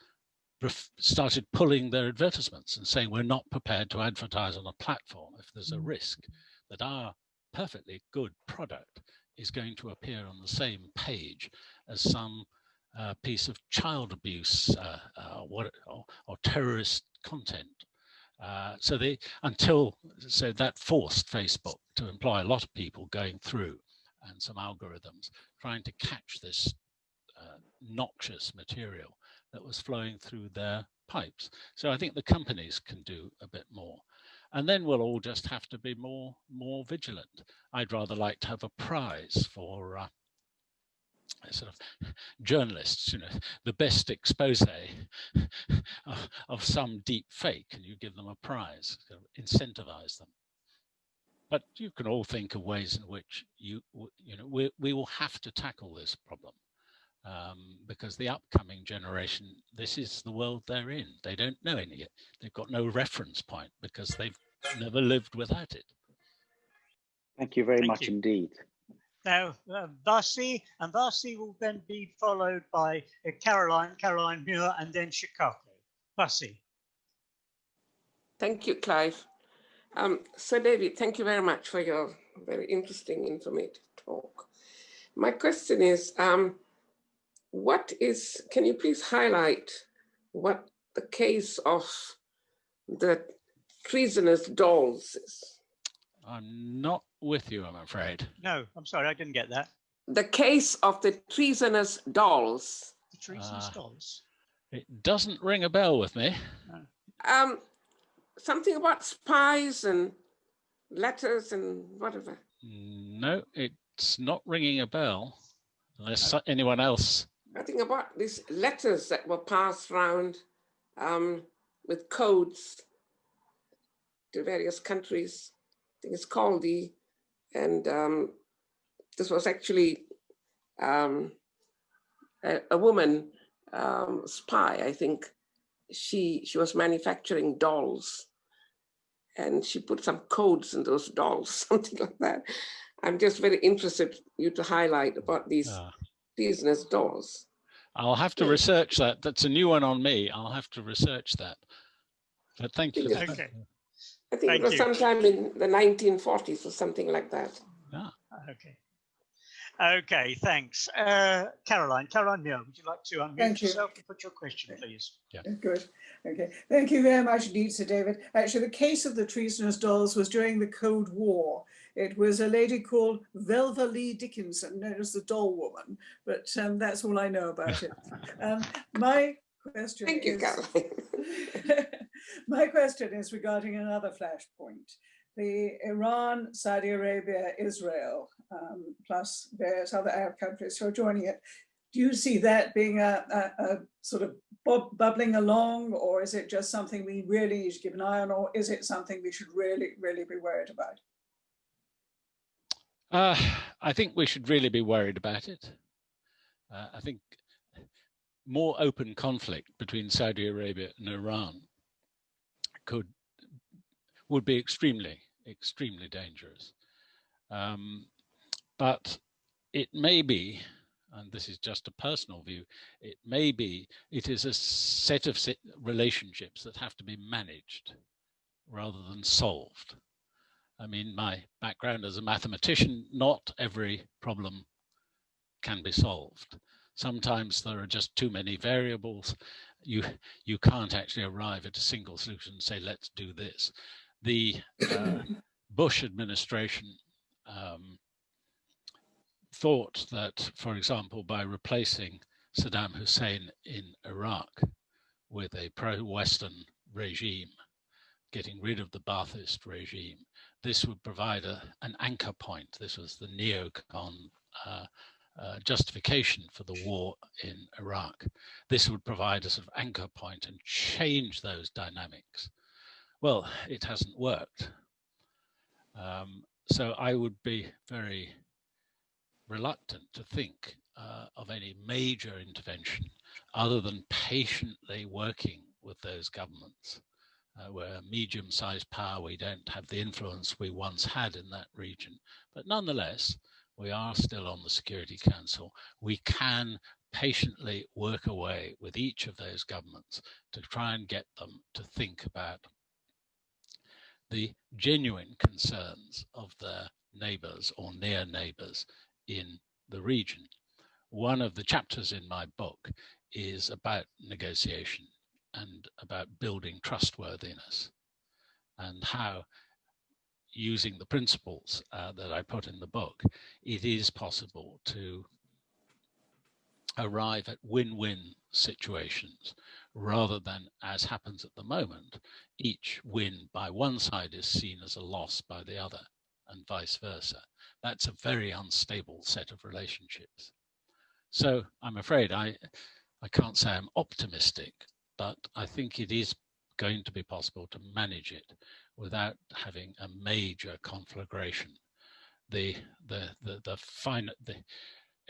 started pulling their advertisements and saying, we're not prepared to advertise on a platform if there's a risk that our perfectly good product is going to appear on the same page as some piece of child abuse or terrorist content. So that forced Facebook to employ a lot of people going through and some algorithms trying to catch this noxious material that was flowing through their pipes. So I think the companies can do a bit more. And then we'll all just have to be more vigilant. I'd rather like to have a prize for sort of journalists, the best expose of some deep fake, and you give them a prize, incentivize them. But you can all think of ways in which we will have to tackle this problem because the upcoming generation, this is the world they're in. They don't know any yet. They've got no reference point because they've never lived without it. Thank you very much indeed. Now, Vasi, and Vasi will then be followed by Caroline Muir, and then Chicago. Vasi. Thank you, Clive. Sir David, thank you very much for your very interesting, informative talk. My question is, can you please highlight what the case of the treasonous dolls is? I'm not with you, I'm afraid. No, I'm sorry, I didn't get that. The case of the treasonous dolls. The treasonous dolls? It doesn't ring a bell with me. No. Something about spies and letters and whatever. No, it's not ringing a bell, unless anyone else. I think about these letters that were passed around with codes to various countries. I think it's called and this was actually a woman spy, I think. She was manufacturing dolls and she put some codes in those dolls, something like that. I'm just very interested you to highlight about these business dolls. I'll have to research that. That's a new one on me. I'll have to research that. But thank you. Okay. I think it was sometime in the 1940s or something like that. Ah. Okay. Okay, thanks. Caroline Muir, would you like to unmute yourself and put your question, please? Yeah. Good. Okay. Thank you very much indeed, Sir David. Actually, the case of the treasonous dolls was during the Cold War. It was a lady called Velva Lee Dickinson, known as the Doll Woman, but that's all I know about it. My question Thank you, Caroline. my question is regarding another flashpoint. The Iran, Saudi Arabia, Israel, plus various other Arab countries who are joining it. Do you see that being a sort of bubbling along, or is it just something we really need to keep an eye on, or is it something we should really, really be worried about? I think we should really be worried about it. I think more open conflict between Saudi Arabia and Iran would be extremely dangerous. But it may be, and this is just a personal view, it is a set of relationships that have to be managed rather than solved. I mean, my background as a mathematician, not every problem can be solved. Sometimes there are just too many variables. You can't actually arrive at a single solution and say, let's do this. The Bush administration thought that, for example, by replacing Saddam Hussein in Iraq with a pro-Western regime, getting rid of the Ba'athist regime, this would provide an anchor point. This was the neocon justification for the war in Iraq. This would provide a sort of anchor point and change those dynamics. Well, it hasn't worked. So I would be very reluctant to think of any major intervention other than patiently working with those governments. We're a medium-sized power. We don't have the influence we once had in that region. But nonetheless, we are still on the Security Council. We can patiently work away with each of those governments to try and get them to think about the genuine concerns of their neighbors or near neighbors in the region. One of the chapters in my book is about negotiation and about building trustworthiness, and how, using the principles that I put in the book, it is possible to arrive at win-win situations rather than, as happens at the moment, each win by one side is seen as a loss by the other, and vice versa. That's a very unstable set of relationships. So I'm afraid I can't say I'm optimistic, but I think it is going to be possible to manage it without having a major conflagration.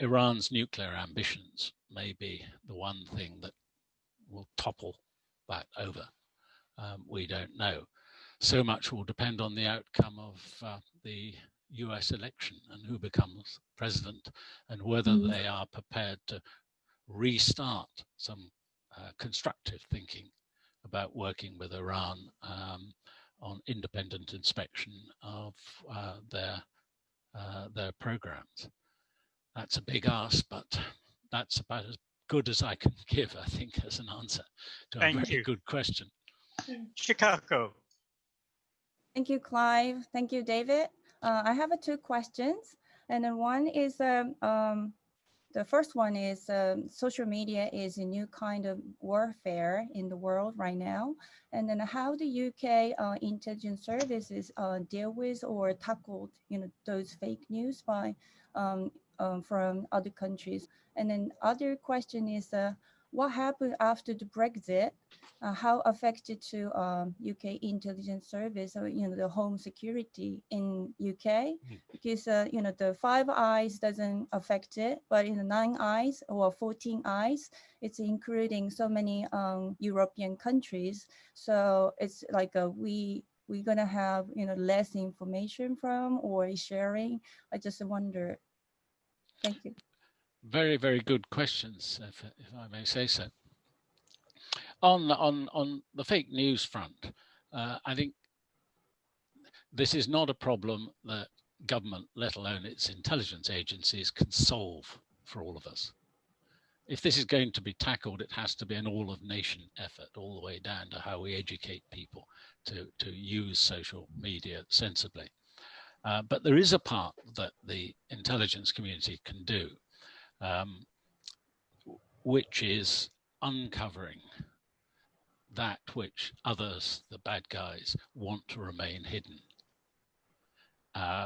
Iran's nuclear ambitions may be the one thing that will topple that over. We don't know. So much will depend on the outcome of the US election and who becomes president, and whether they are prepared to restart some constructive thinking about working with Iran on independent inspection of their programs. That's a big ask, but that's about as good as I can give, I think, as an answer to a very good question. Chicago. Thank you, Clive. Thank you, David. I have two questions, and then one is the first one is social media is a new kind of warfare in the world right now, and then how the UK intelligence services deal with or tackled those fake news by from other countries. And then other question is what happened after the Brexit? How affected to UK intelligence service or the home security in UK? Because the 5 eyes doesn't affect it, but in the 9 eyes or 14 eyes, it's including so many European countries. So it's like we're gonna have less information from or sharing. I just wonder. Thank you. Very, very good questions, if I may say so. On the fake news front, I think this is not a problem that government, let alone its intelligence agencies, can solve for all of us. If this is going to be tackled, it has to be an all-of-nation effort, all the way down to how we educate people to use social media sensibly. But there is a part that the intelligence community can do, which is uncovering that which others, the bad guys, want to remain hidden.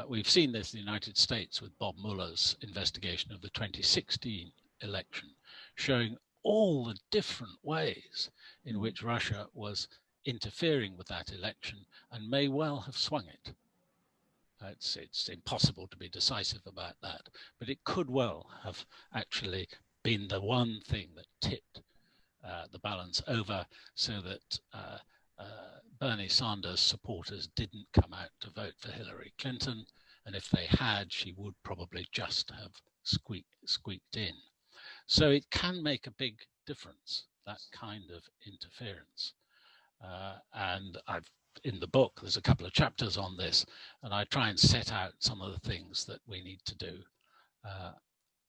We've seen this in the United States with Bob Mueller's investigation of the 2016 election, showing all the different ways in which Russia was interfering with that election and may well have swung it. It's impossible to be decisive about that, but it could well have actually been the one thing that tipped the balance over so that Bernie Sanders supporters didn't come out to vote for Hillary Clinton, and if they had, she would probably just have squeaked in. So it can make a big difference, that kind of interference. And in the book, there's a couple of chapters on this, and I try and set out some of the things that we need to do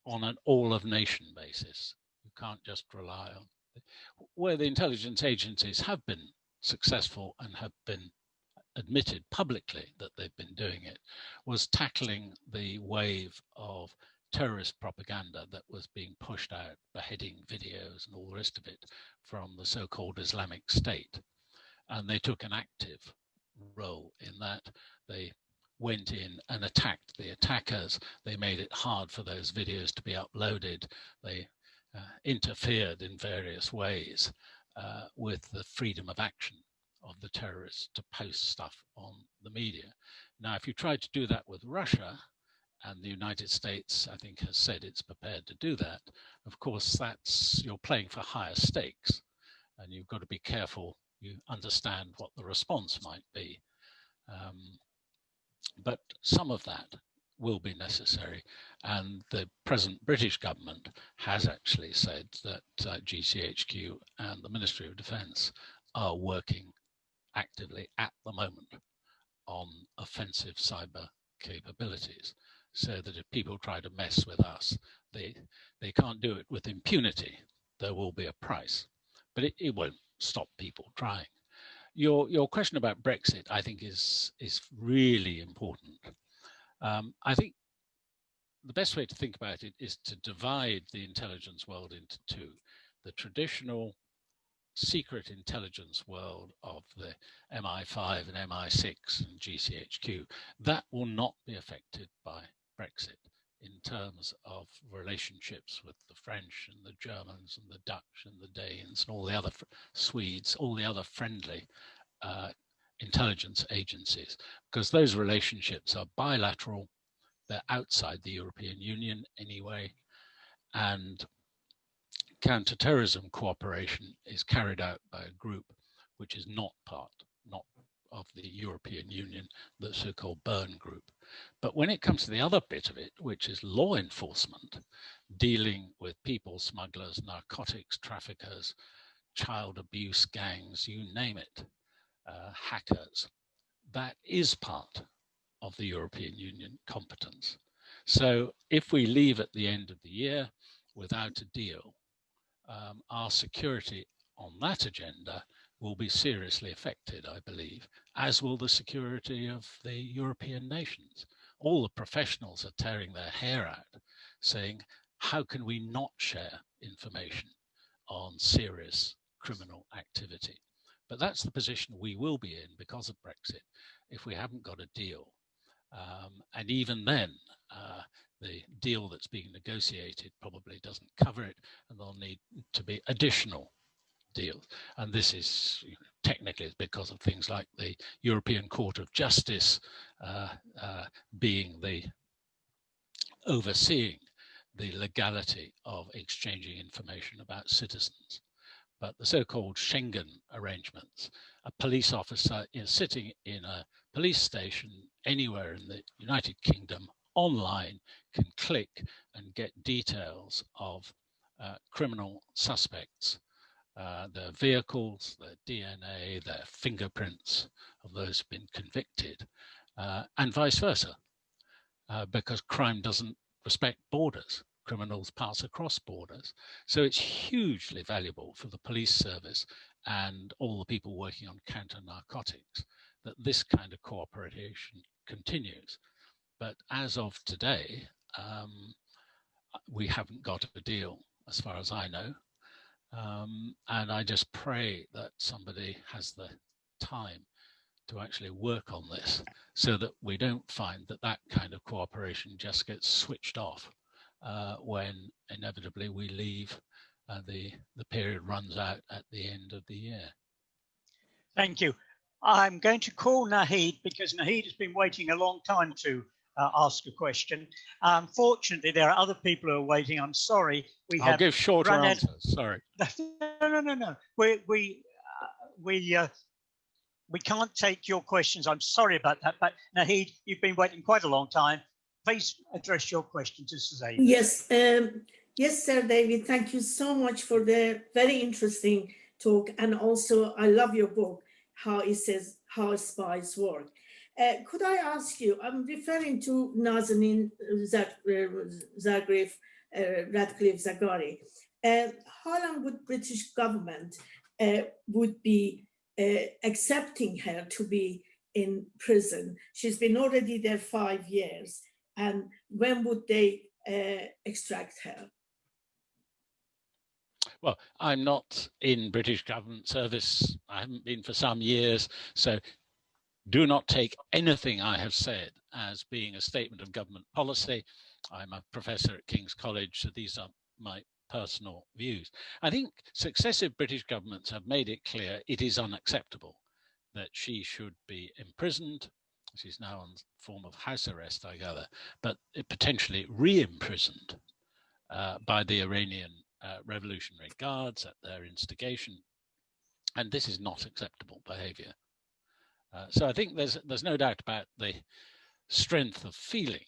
on an all-of-nation basis. You can't just rely on where the intelligence agencies have been successful and have been admitted publicly that they've been doing it, was tackling the wave of terrorist propaganda that was being pushed out, beheading videos and all the rest of it from the so-called Islamic State. And they took an active role in that. They went in and attacked the attackers. They made it hard for those videos to be uploaded. They interfered in various ways with the freedom of action of the terrorists to post stuff on the media. Now, if you try to do that with Russia, and the United States, I think, has said it's prepared to do that, of course, you're playing for higher stakes, and you've got to be careful you understand what the response might be. But some of that will be necessary, and the present British government has actually said that GCHQ and the Ministry of Defence are working actively at the moment on offensive cyber capabilities, so that if people try to mess with us, they can't do it with impunity. There will be a price, but it won't stop people trying. Your question about Brexit, I think, is really important. I think the best way to think about it is to divide the intelligence world into two: the traditional secret intelligence world of the MI5 and MI6 and GCHQ. That will not be affected by Brexit in terms of relationships with the French and the Germans and the Dutch and the Danes and all the other Swedes, all the other friendly intelligence agencies, because those relationships are bilateral. They're outside the European Union anyway, and counter-terrorism cooperation is carried out by a group which is not of the European Union, the so-called Bern group. But when it comes to the other bit of it, which is law enforcement, dealing with people smugglers, narcotics traffickers, child abuse gangs, you name it, hackers, that is part of the European Union competence. So if we leave at the end of the year without a deal, our security on that agenda will be seriously affected, I believe, as will the security of the European nations. All the professionals are tearing their hair out, saying, how can we not share information on serious criminal activity? But that's the position we will be in because of Brexit if we haven't got a deal. And even then, the deal that's being negotiated probably doesn't cover it, and there'll need to be additional deals. And this is technically because of things like the European Court of Justice being the overseeing the legality of exchanging information about citizens. But the so-called Schengen arrangements, a police officer is sitting in a police station anywhere in the United Kingdom online can click and get details of criminal suspects, their vehicles, their DNA, their fingerprints of those who've been convicted, and vice versa. because crime doesn't respect borders. Criminals pass across borders. So it's hugely valuable for the police service and all the people working on counter-narcotics that this kind of cooperation continues. But as of today, we haven't got a deal, as far as I know. And I just pray that somebody has the time to actually work on this so that we don't find that that kind of cooperation just gets switched off when inevitably we leave, the period runs out at the end of the year. Thank you. I'm going to call Nahid because Nahid has been waiting a long time to ask a question. Unfortunately, there are other people who are waiting. I'm sorry. I'll give shorter answers. Sorry. No. We can't take your questions. I'm sorry about that. But Nahid, you've been waiting quite a long time. Please address your question to Suzanne. Yes, yes, Sir David. Thank you so much for the very interesting talk. And also, I love your book, how it says how spies work. Could I ask you, I'm referring to Nazanin Zagreb, Radcliffe Zaghari. How long would British government would be accepting her to be in prison? She's been already there 5 years. And when would they extract her? Well, I'm not in British government service. I haven't been for some years. So do not take anything I have said as being a statement of government policy. I'm a professor at King's College, so these are my personal views. I think successive British governments have made it clear it is unacceptable that she should be imprisoned. She's now on form of house arrest, I gather, but potentially re-imprisoned by the Iranian Revolutionary Guards at their instigation. And this is not acceptable behavior. So I think there's no doubt about the strength of feeling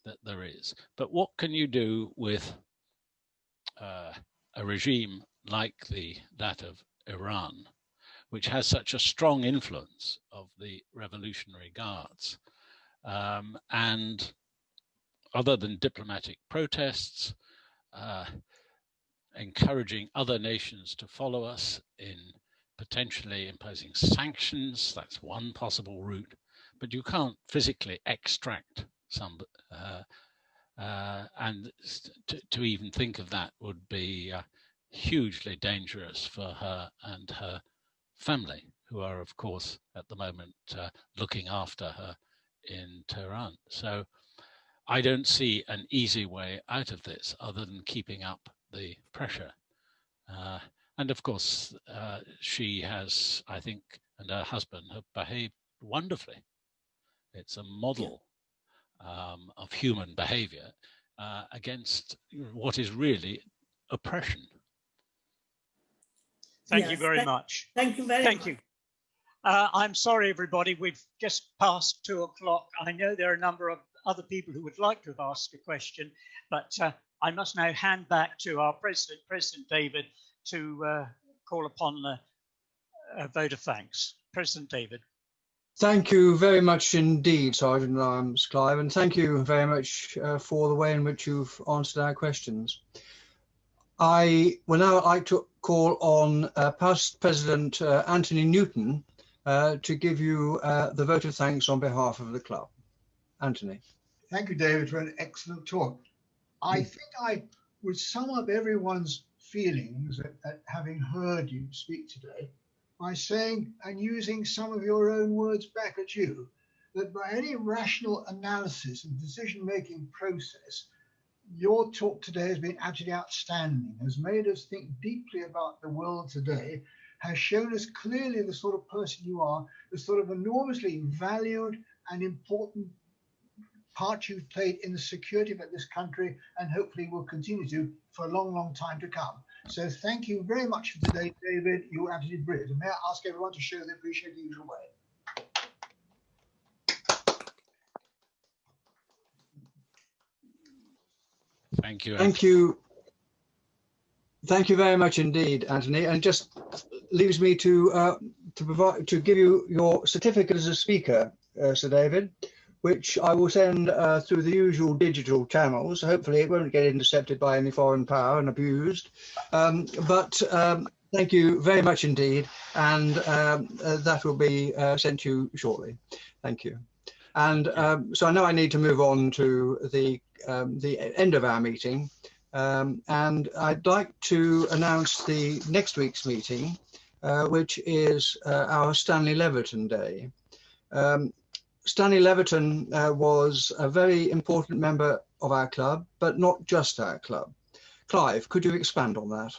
that there is. But what can you do with a regime like that of Iran, which has such a strong influence of the Revolutionary Guards? And other than diplomatic protests, encouraging other nations to follow us in potentially imposing sanctions, that's one possible route, but you can't physically extract some, and to even think of that would be hugely dangerous for her and her family, who are, of course, at the moment looking after her in Tehran. So I don't see an easy way out of this other than keeping up the pressure. And of course, she has, I think, and her husband have behaved wonderfully. It's a model of human behavior against what is really oppression. Thank you very much. Thank you very much. Thank you. I'm sorry, everybody. We've just passed 2 o'clock. I know there are a number of other people who would like to ask a question, but I must now hand back to our President, President David, to call upon a vote of thanks. President David. Thank you very much indeed, Sergeant at Arms Clive, and thank you very much for the way in which you've answered our questions. I would now like to call on past President Anthony Newton to give you the vote of thanks on behalf of the club. Anthony. Thank you, David, for an excellent talk. I think I would sum up everyone's feelings at having heard you speak today by saying, and using some of your own words back at you, that by any rational analysis and decision-making process, your talk today has been absolutely outstanding, has made us think deeply about the world today, has shown us clearly the sort of person you are, the sort of enormously valued and important part you've played in the security of this country, and hopefully will continue to for a long, long time to come. So thank you very much for today, David. You were absolutely brilliant. And may I ask everyone to show their appreciation the usual way. Thank you. Thank you. Thank you very much indeed, Anthony. And it just leaves me to give you your certificate as a speaker, Sir David, which I will send through the usual digital channels. Hopefully it won't get intercepted by any foreign power and abused. Thank you very much indeed. And that will be sent to you shortly. Thank you. And so I know I need to move on to the end of our meeting. And I'd like to announce the next week's meeting, which is our Stanley Leverton Day. Stanley Leverton was a very important member of our club, but not just our club. Clive, could you expand on that?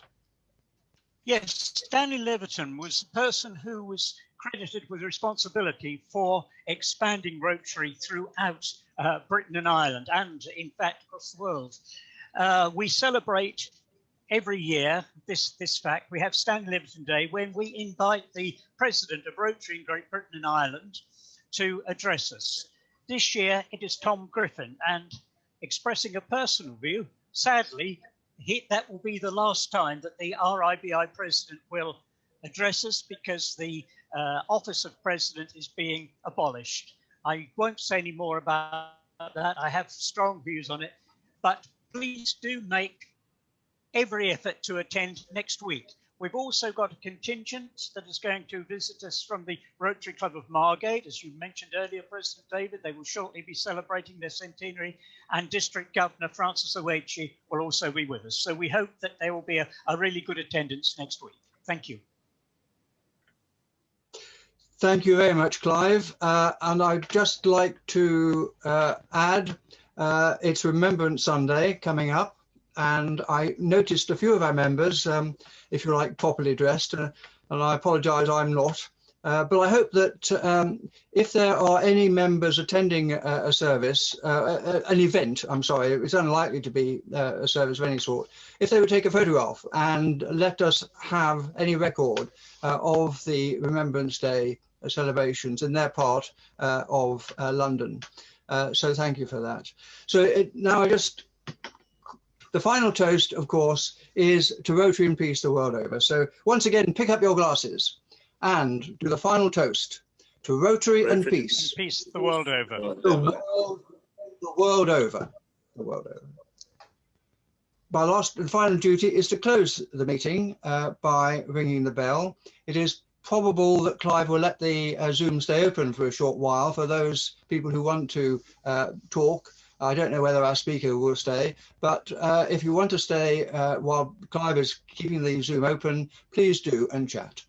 Yes, Stanley Leverton was the person who was credited with responsibility for expanding Rotary throughout Britain and Ireland, and in fact across the world. We celebrate every year this fact. We have Stanley Leverton Day when we invite the president of Rotary in Great Britain and Ireland to address us. This year it is Tom Griffin, and expressing a personal view, sadly, that will be the last time that the RIBI president will address us, because the office of president is being abolished. I won't say any more about that. I have strong views on it, but please do make every effort to attend next week. We've also got a contingent that is going to visit us from the Rotary Club of Margate. As you mentioned earlier, President David, they will shortly be celebrating their centenary, and District Governor Francis Owechi will also be with us. So we hope that there will be a really good attendance next week. Thank you. Thank you very much, Clive. And I'd just like to add, it's Remembrance Sunday coming up. And I noticed a few of our members, if you like, properly dressed, and I apologise I'm not. But I hope that if there are any members attending a service, an event, I'm sorry, it's unlikely to be a service of any sort, if they would take a photograph and let us have any record of the Remembrance Day celebrations in their part of London. So thank you for that. So now the final toast, of course, is to Rotary and peace the world over. So once again, pick up your glasses and do the final toast to Rotary and peace. Peace the world over. The world over. The world over. My last and final duty is to close the meeting by ringing the bell. It is probable that Clive will let the Zoom stay open for a short while for those people who want to talk. I don't know whether our speaker will stay, but if you want to stay while Clive is keeping the Zoom open, please do and chat.